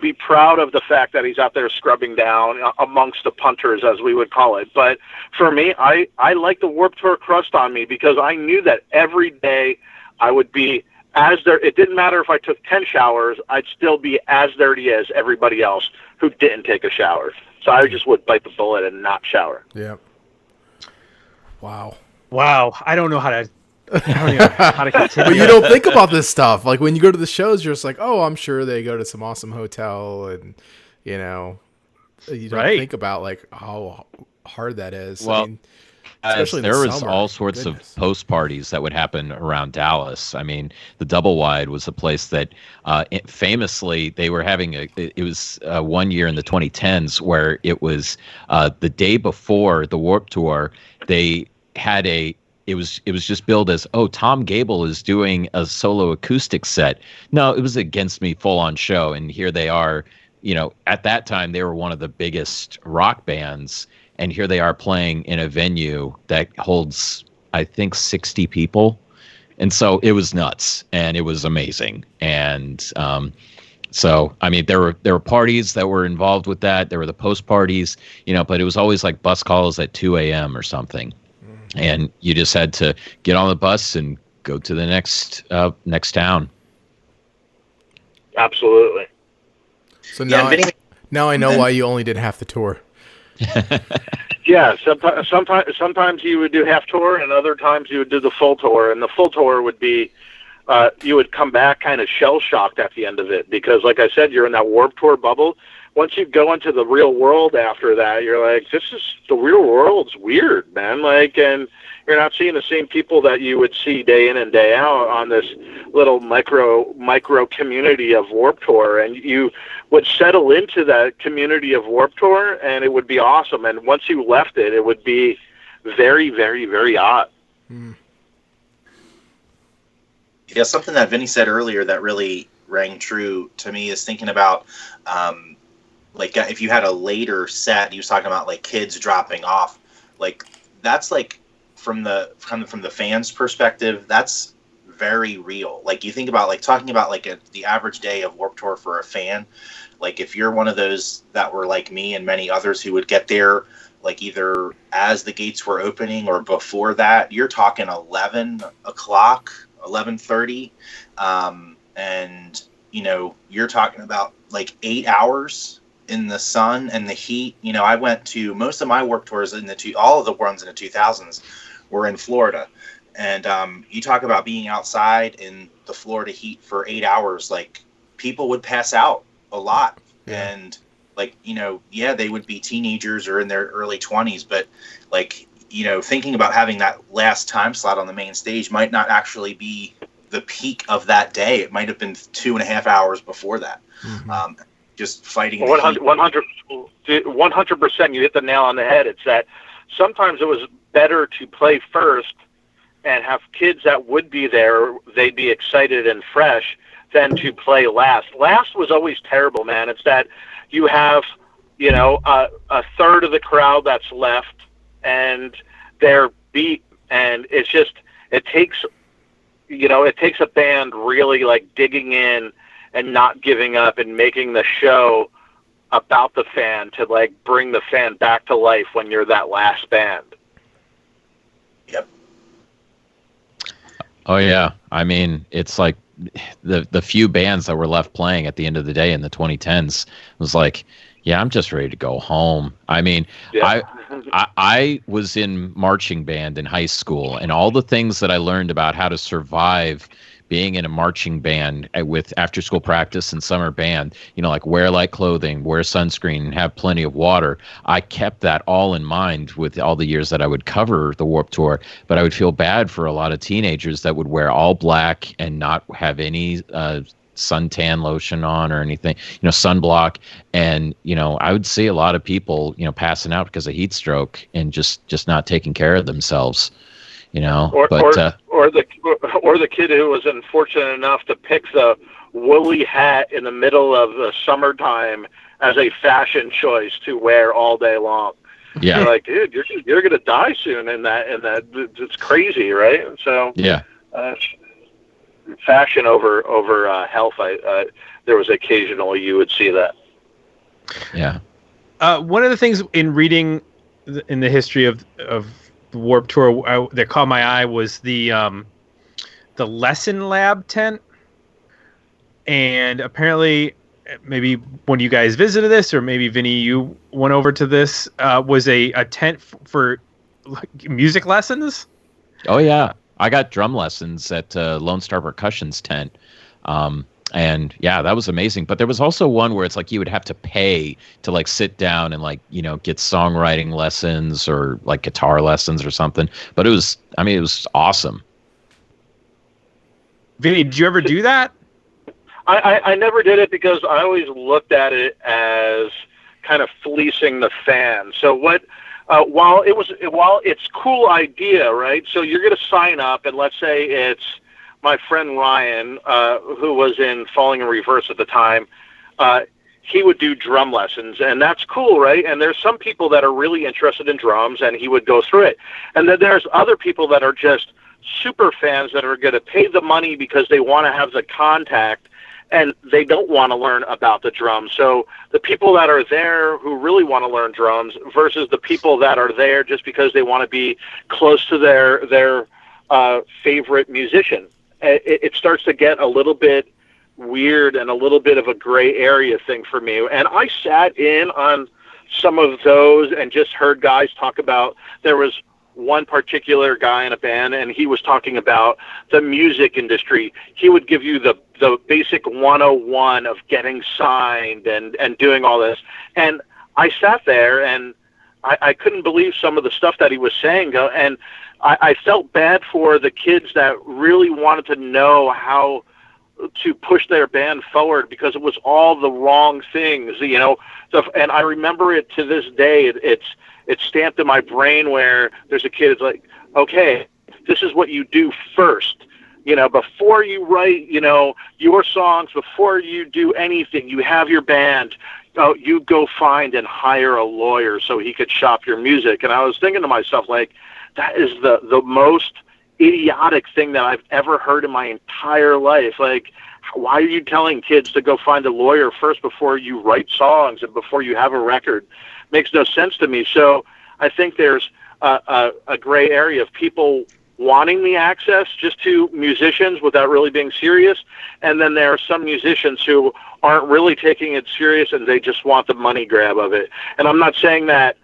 be proud of the fact that he's out there scrubbing down amongst the punters, as we would call it. But for me, I like the Warped Tour crust on me because I knew that every day I would be as dirty. It didn't matter if I took 10 showers, I'd still be as dirty as everybody else who didn't take a shower. So I just would bite the bullet and not shower. Yeah. Wow. I don't know how I don't know how to continue. But you don't think about this stuff. Like when you go to the shows, you're just like, oh, I'm sure they go to some awesome hotel, and you don't think about like how hard that is. Well, I mean, especially there in the was summer. all sorts of post parties that would happen around Dallas. I mean, the Double Wide was a place that famously they were having it was 1 year in the 2010s where it was the day before the Warped Tour. They had it was just billed as, oh, Tom Gable is doing a solo acoustic set. No, it was Against Me full on show, and here they are. At that time they were one of the biggest rock bands. And here they are playing in a venue that holds, I think, 60 people. And so it was nuts and it was amazing. And so, I mean, there were parties that were involved with that. There were the post parties, but it was always like bus calls at 2 a.m. or something. And you just had to get on the bus and go to the next town. Absolutely. So now I know why you only did half the tour. Yeah, sometimes you would do half tour, and other times you would do the full tour. And the full tour would be, you would come back kind of shell shocked at the end of it because, like I said, you're in that Warped Tour bubble. Once you go into the real world after that, you're like, the real world's weird, man. Like, and you're not seeing the same people that you would see day in and day out on this little micro community of Warped Tour, and you would settle into that community of Warped Tour, and it would be awesome. And once you left it, it would be very, very, very odd. Yeah, something that Vinnie said earlier that really rang true to me is thinking about, like if you had a later set, he was talking about like kids dropping off, like that's like from the fans' perspective, that's very real. Like you think about like talking about like the average day of Warped Tour for a fan. Like if you're one of those that were like me and many others who would get there like either as the gates were opening or before that, you're talking 11 o'clock, 11:30, and you're talking about like 8 hours in the sun and the heat. I went to most of my Warped Tours all of the ones in the 2000s were in Florida. And you talk about being outside in the Florida heat for 8 hours, like people would pass out a lot. Yeah. And like, they would be teenagers or in their early 20s, but like, thinking about having that last time slot on the main stage might not actually be the peak of that day. It might have been 2.5 hours before that. Mm-hmm. Just fighting. 100%. You hit the nail on the head. It's that sometimes it was better to play first and have kids that would be there, they'd be excited and fresh, than to play last. Last was always terrible, man. It's that you have, a third of the crowd that's left and they're beat, and it's just, it takes a band really like digging in and not giving up and making the show about the fan to like bring the fan back to life when you're that last band. Yep. Oh yeah. I mean, it's like the few bands that were left playing at the end of the day in the 2010s was like, yeah, I'm just ready to go home. I mean, yeah. I was in marching band in high school, and all the things that I learned about how to survive being in a marching band with after school practice and summer band, like wear light clothing, wear sunscreen, and have plenty of water. I kept that all in mind with all the years that I would cover the Warped Tour, but I would feel bad for a lot of teenagers that would wear all black and not have any suntan lotion on or anything, sunblock. And, I would see a lot of people, passing out because of heat stroke and just not taking care of themselves. Or the kid who was unfortunate enough to pick the woolly hat in the middle of the summertime as a fashion choice to wear all day long. Yeah, you're like, dude, you're gonna die soon in that. It's crazy, right? So yeah, fashion over health. There was occasionally you would see that. Yeah. One of the things in reading in the history of the Warped Tour that caught my eye was the lesson lab tent, and apparently maybe when you guys visited this, or maybe Vinnie, you went over to this, was a tent for music lessons. Oh yeah, I got drum lessons at Lone Star Percussion's tent. And yeah, that was amazing. But there was also one where it's like you would have to pay to like sit down and like, get songwriting lessons or like guitar lessons or something. But it was awesome. Vinny, did you ever do that? I never did it because I always looked at it as kind of fleecing the fan. So while it's cool idea, right? So you're going to sign up, and let's say it's my friend Ryan, who was in Falling in Reverse at the time. He would do drum lessons, and that's cool, right? And there's some people that are really interested in drums, and he would go through it. And then there's other people that are just super fans that are going to pay the money because they want to have the contact, and they don't want to learn about the drums. So the people that are there who really want to learn drums versus the people that are there just because they want to be close to their favorite musician. It starts to get a little bit weird and a little bit of a gray area thing for me. And I sat in on some of those and just heard guys talk about, there was one particular guy in a band, and he was talking about the music industry. He would give you the basic 101 of getting signed and doing all this. And I sat there and I couldn't believe some of the stuff that he was saying. And I felt bad for the kids that really wanted to know how to push their band forward because it was all the wrong things, and I remember it to this day. It's stamped in my brain where there's a kid, it's like, okay, this is what you do first. Before you write, your songs, before you do anything, you have your band. You go find and hire a lawyer so he could shop your music. And I was thinking to myself, like, that is the most idiotic thing that I've ever heard in my entire life. Like, why are you telling kids to go find a lawyer first before you write songs and before you have a record? Makes no sense to me. So I think there's a gray area of people wanting the access just to musicians without really being serious. And then there are some musicians who aren't really taking it serious and they just want the money grab of it. And I'm not saying that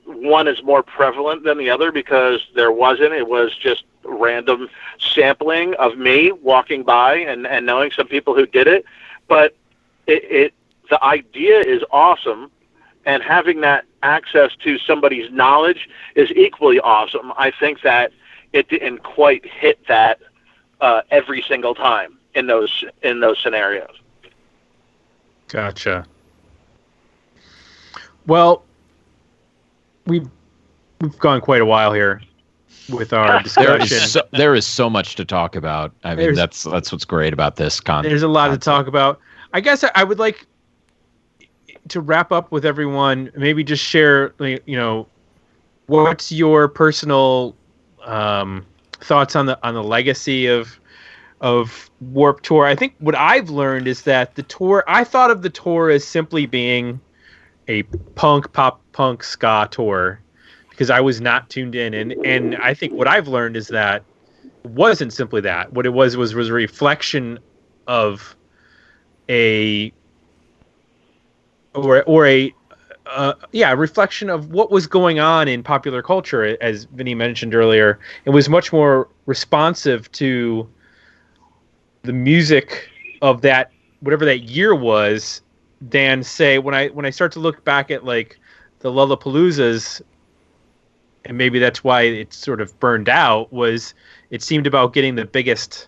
one is more prevalent than the other, because there wasn't. It was just random sampling of me walking by and knowing some people who did it. But the idea is awesome. And having that access to somebody's knowledge is equally awesome. I think that it didn't quite hit that every single time in those scenarios. Gotcha. Well, we've gone quite a while here with our discussion. There is so much to talk about. I mean, that's what's great about this content. There's a lot to talk about. I guess I would like to wrap up with everyone. Maybe just share, what's your personal thoughts on the legacy of Warped Tour. I think what I've learned is that the tour, I thought of the tour as simply being a pop-punk-ska tour because I was not tuned in. And I think what I've learned is that it wasn't simply that. What it was a reflection of a reflection of what was going on in popular culture, as Vinny mentioned earlier. It was much more responsive to the music of that, whatever that year was, than say when I start to look back at like the Lollapaloozas, and maybe that's why it sort of burned out, was it seemed about getting the biggest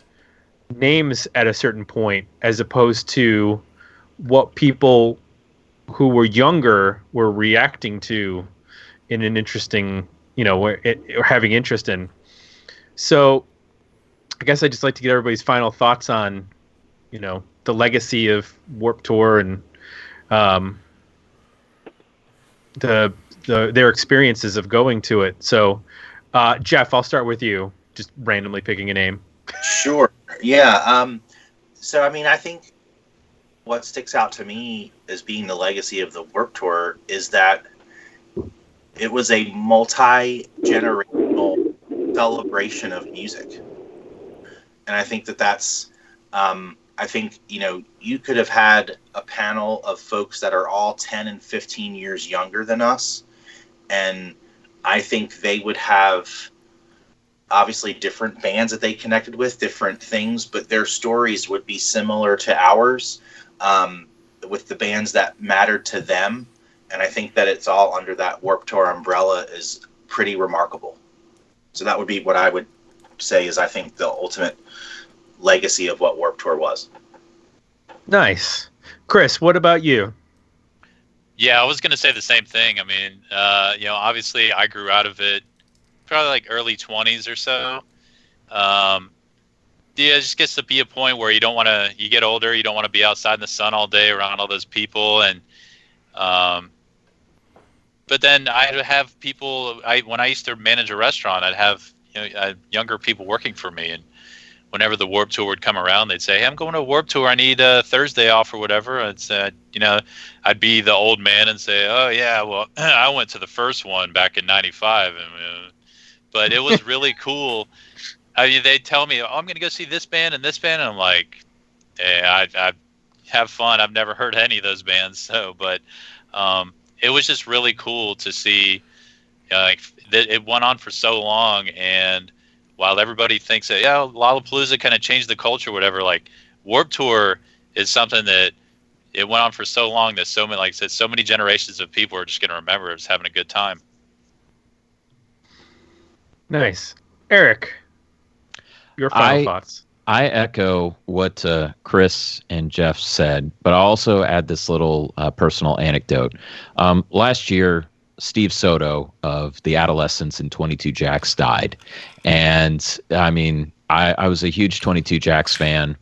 names at a certain point, as opposed to what people who were younger were reacting to in an interesting, or having interest in. So I guess I'd just like to get everybody's final thoughts on, the legacy of Warped Tour and their experiences of going to it. So, Jeff, I'll start with you, just randomly picking a name. Sure. Yeah. So, I mean, I think what sticks out to me as being the legacy of the Warped Tour is that it was a multi-generational celebration of music. And I think that's, you could have had a panel of folks that are all 10 and 15 years younger than us. And I think they would have obviously different bands that they connected with, different things, but their stories would be similar to ours, with the bands that mattered to them. And I think that it's all under that Warped Tour umbrella is pretty remarkable. So that would be what I would say is, I think, the ultimate legacy of what Warped Tour was. Nice. Chris, what about you? Yeah, I was going to say the same thing. I mean, obviously I grew out of it probably like early 20s or so. It just gets to be a point where you get older, you don't want to be outside in the sun all day around all those people. And, but then I'd have people, when I used to manage a restaurant, I'd have younger people working for me. And whenever the Warped Tour would come around, they'd say, "Hey, I'm going to a Warped Tour. I need a Thursday off or whatever." I'd say, I'd be the old man and say, "Oh yeah, well, I went to the first one back in '95." But it was really cool. I mean, they'd tell me, "Oh, I'm going to go see this band and this band," and I'm like, "Hey, I have fun. I've never heard any of those bands." So, but it was just really cool to see, that it went on for so long. And while everybody thinks that, Lollapalooza kind of changed the culture, whatever, like Warped Tour is something that it went on for so long that so many, like I said, so many generations of people are just going to remember it as having a good time. Nice. Eric, your final thoughts. I echo what Chris and Jeff said, but I'll also add this little personal anecdote. Last year, Steve Soto of the Adolescents and 22 Jacks died. And I mean, I was a huge 22 Jacks fan,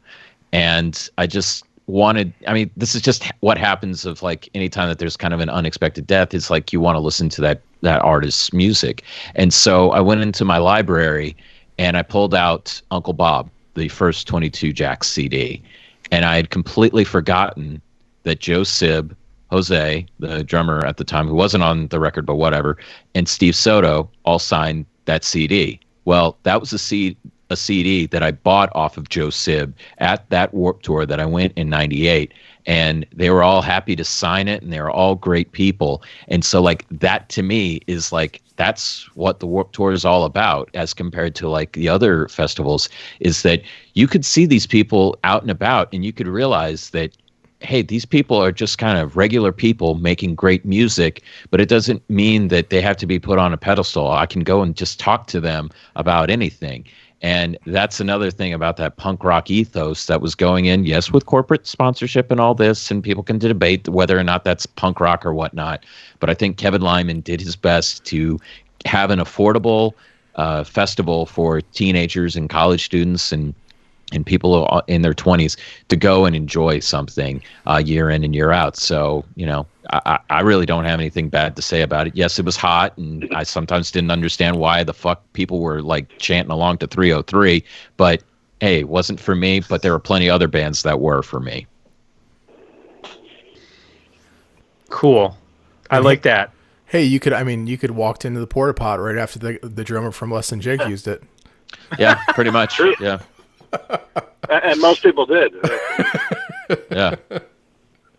and I just wanted, this is just what happens of like anytime that there's kind of an unexpected death, it's like you want to listen to that artist's music. And so I went into my library and I pulled out Uncle Bob, the first 22 Jacks CD. And I had completely forgotten that Joe Sib, Jose, the drummer at the time, who wasn't on the record, but whatever, and Steve Soto all signed that CD. Well, that was a CD that I bought off of Joe Sib at that Warped Tour that I went in '98. And they were all happy to sign it, and they were all great people. And so, like, that to me is like, that's what the Warped Tour is all about, as compared to like the other festivals, is that you could see these people out and about, and you could realize that, hey, these people are just kind of regular people making great music, but it doesn't mean that they have to be put on a pedestal. I can go and just talk to them about anything. And that's another thing about that punk rock ethos that was going in, yes, with corporate sponsorship and all this, and people can debate whether or not that's punk rock or whatnot. But I think Kevin Lyman did his best to have an affordable festival for teenagers and college students and people in their 20s to go and enjoy something year in and year out. So, I really don't have anything bad to say about it. Yes, it was hot, and I sometimes didn't understand why the fuck people were like chanting along to 303, but hey, it wasn't for me, but there were plenty of other bands that were for me. Cool. I like that. Hey, you could walked into the port-a-pot right after the drummer from Less Than Jake used it. Yeah, pretty much. Yeah. And most people did. Yeah.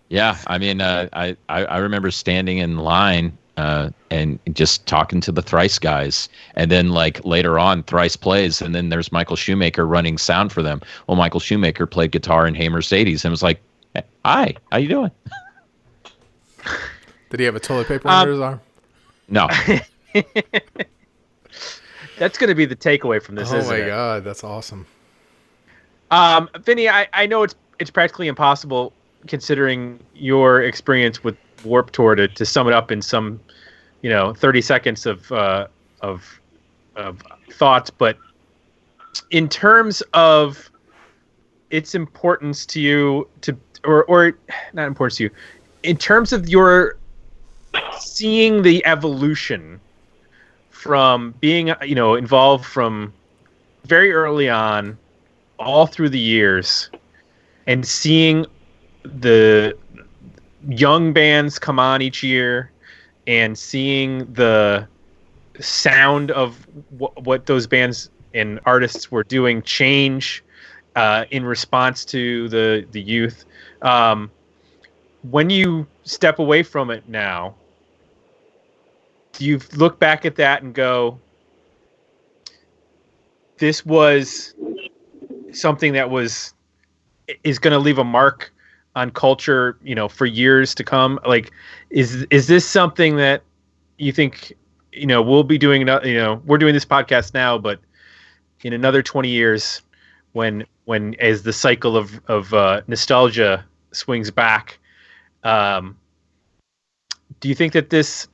Yeah. I remember standing in line and just talking to the Thrice guys. And then like later on, Thrice plays, and then there's Michael Shoemaker running sound for them. Well, Michael Shoemaker played guitar in Hey Mercedes and was like, "Hi, how you doing?" Did he have a toilet paper under his arm? No. That's going to be the takeaway from this, isn't it? Oh my God, that's awesome. Vinnie, I know it's practically impossible, considering your experience with Warped Tour, to sum it up in some, 30 seconds of thoughts. But in terms of its importance to you, or not importance to you, in terms of your seeing the evolution from being, involved from very early on, all through the years, and seeing the young bands come on each year, and seeing the sound of what those bands and artists were doing change in response to the youth. When you step away from it now, do you look back at that and go, this was something that is going to leave a mark on culture, for years to come? Like, is this something that you think, we'll be doing, we're doing this podcast now, but in another 20 years, when as the cycle of nostalgia swings back, do you think that this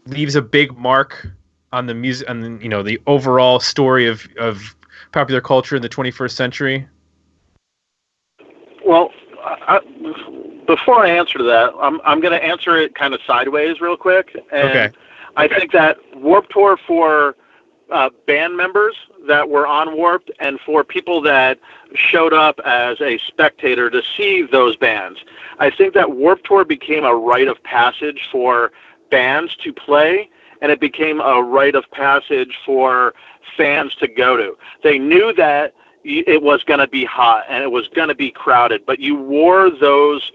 leaves a big mark on the music, on the overall story of popular culture in the 21st century? Well, before I answer that, I'm going to answer it kind of sideways real quick. And okay. I think that Warped Tour for band members that were on Warped and for people that showed up as a spectator to see those bands, I think that Warped Tour became a rite of passage for bands to play, and it became a rite of passage for fans to go to. They knew that it was going to be hot and it was going to be crowded, but you wore those,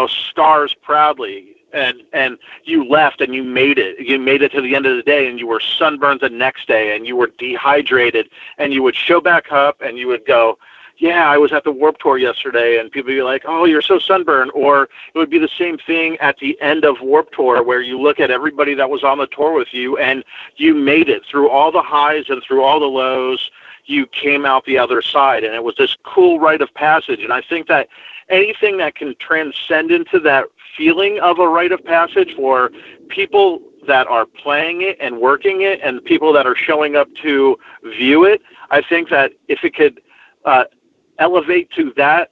scars proudly, and you left and you made it. You made it to the end of the day, and you were sunburned the next day, and you were dehydrated, and you would show back up and you would go, yeah, I was at the Warped Tour yesterday, and people would be like, oh, you're so sunburned. Or it would be the same thing at the end of Warped Tour, where you look at everybody that was on the tour with you, and you made it through all the highs and through all the lows. You came out the other side, and it was this cool rite of passage. And I think that anything that can transcend into that feeling of a rite of passage for people that are playing it and working it, and people that are showing up to view it, I think that if it could elevate to that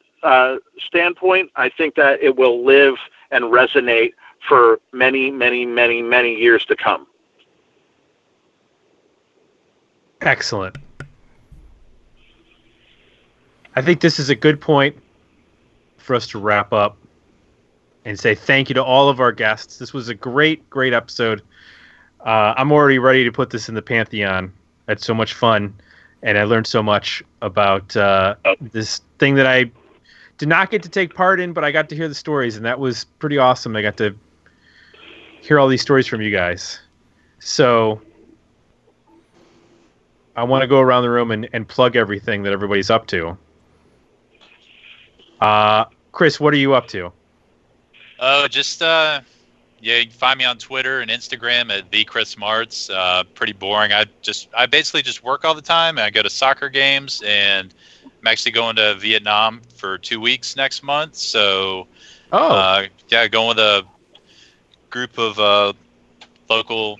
standpoint, I think that it will live and resonate for many, many, many, many years to come. Excellent. I think this is a good point for us to wrap up and say thank you to all of our guests. This was a great, great episode. I'm already ready to put this in the Pantheon. I had so much fun, and I learned so much about this thing that I did not get to take part in, but I got to hear the stories, and that was pretty awesome. I got to hear all these stories from you guys. So I want to go around the room and plug everything that everybody's up to. Chris, what are you up to? Oh, just you can find me on Twitter and Instagram at @thechrismartz. Pretty boring. I basically just work all the time. I go to soccer games, and I'm actually going to Vietnam for 2 weeks next month. So, going with a group of local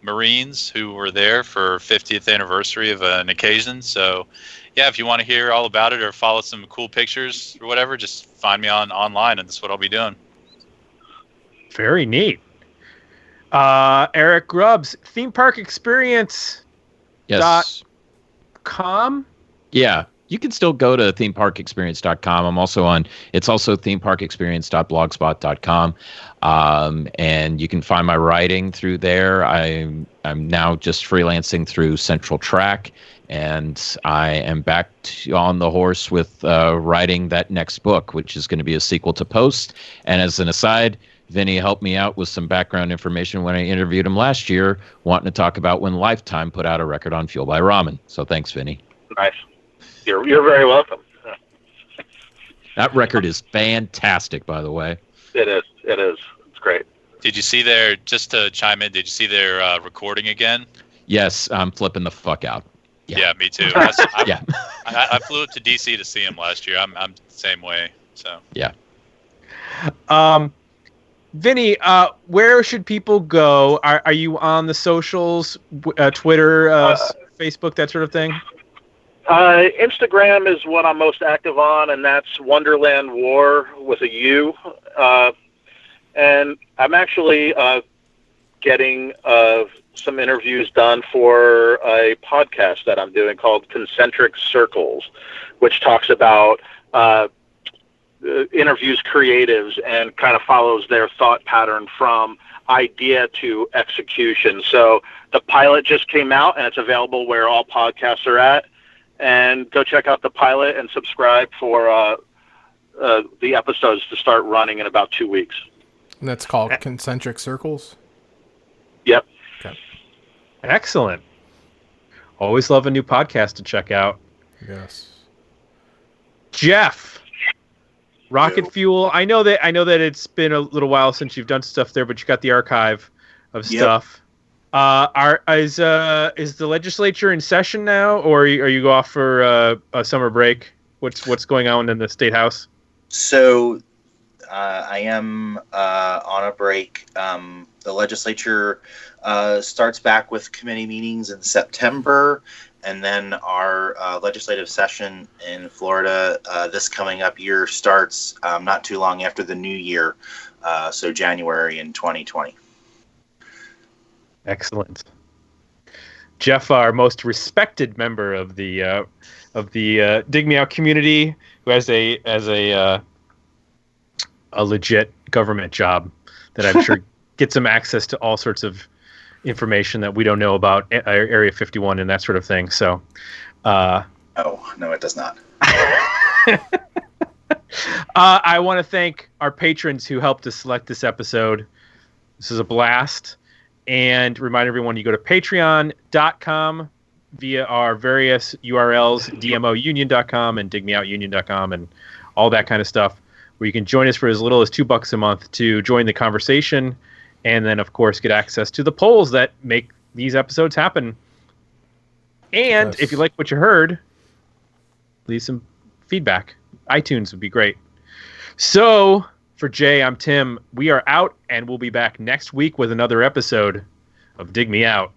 Marines who were there for 50th anniversary of an occasion. So, yeah, if you want to hear all about it or follow some cool pictures or whatever, just find me online, and that's what I'll be doing. Very neat. Eric Grubbs, Theme Park Experience. Yes. .com? Yeah. You can still go to themeparkexperience.com. I'm also on, it's also themeparkexperience.blogspot.com. And you can find my writing through there. I'm now just freelancing through Central Track, and I am back on the horse with writing that next book, which is going to be a sequel to Post. And as an aside, Vinnie helped me out with some background information when I interviewed him last year, wanting to talk about when Lifetime put out a record on Fuel by Ramen. So thanks, Vinnie. Nice. You're very welcome. That record is fantastic, by the way. It is. It's great. Did you see their, just to chime in, did you see their recording again? Yes, I'm flipping the fuck out. Yeah, me too. Yeah. I flew up to DC to see him last year. I'm the same way. So yeah. Vinnie, where should people go? Are you on the socials, Twitter, Facebook, that sort of thing? Instagram is what I'm most active on, and that's Wonderland War with a U. And I'm actually getting some interviews done for a podcast that I'm doing called Concentric Circles, which talks about interviews creatives and kind of follows their thought pattern from idea to execution. So the pilot just came out, and it's available where all podcasts are at. And go check out the pilot and subscribe for the episodes to start running in about 2 weeks. And that's called Concentric Circles? Yep. Okay. Excellent. Always love a new podcast to check out. Yes. Jeff, Rocket Fuel. I know that it's been a little while since you've done stuff there, but you got the archive of stuff. Is the legislature in session now, or are you off for a summer break? What's going on in the State House? So I am on a break. The legislature starts back with committee meetings in September, and then our legislative session in Florida this coming up year starts not too long after the new year, so January in 2020. Excellent. Jeff, our most respected member of the Dig Me Out community, who has a legit government job that I'm sure gets him access to all sorts of information that we don't know about Area 51 and that sort of thing. So, oh no, it does not. I want to thank our patrons who helped us select this episode. This is a blast, and remind everyone you go to patreon.com via our various URLs, dmounion.com and digmeoutunion.com and all that kind of stuff, where you can join us for as little as $2 a month to join the conversation, and then, of course, get access to the polls that make these episodes happen. And if you like what you heard, leave some feedback. iTunes would be great. So, for Jay, I'm Tim. We are out, and we'll be back next week with another episode of Dig Me Out.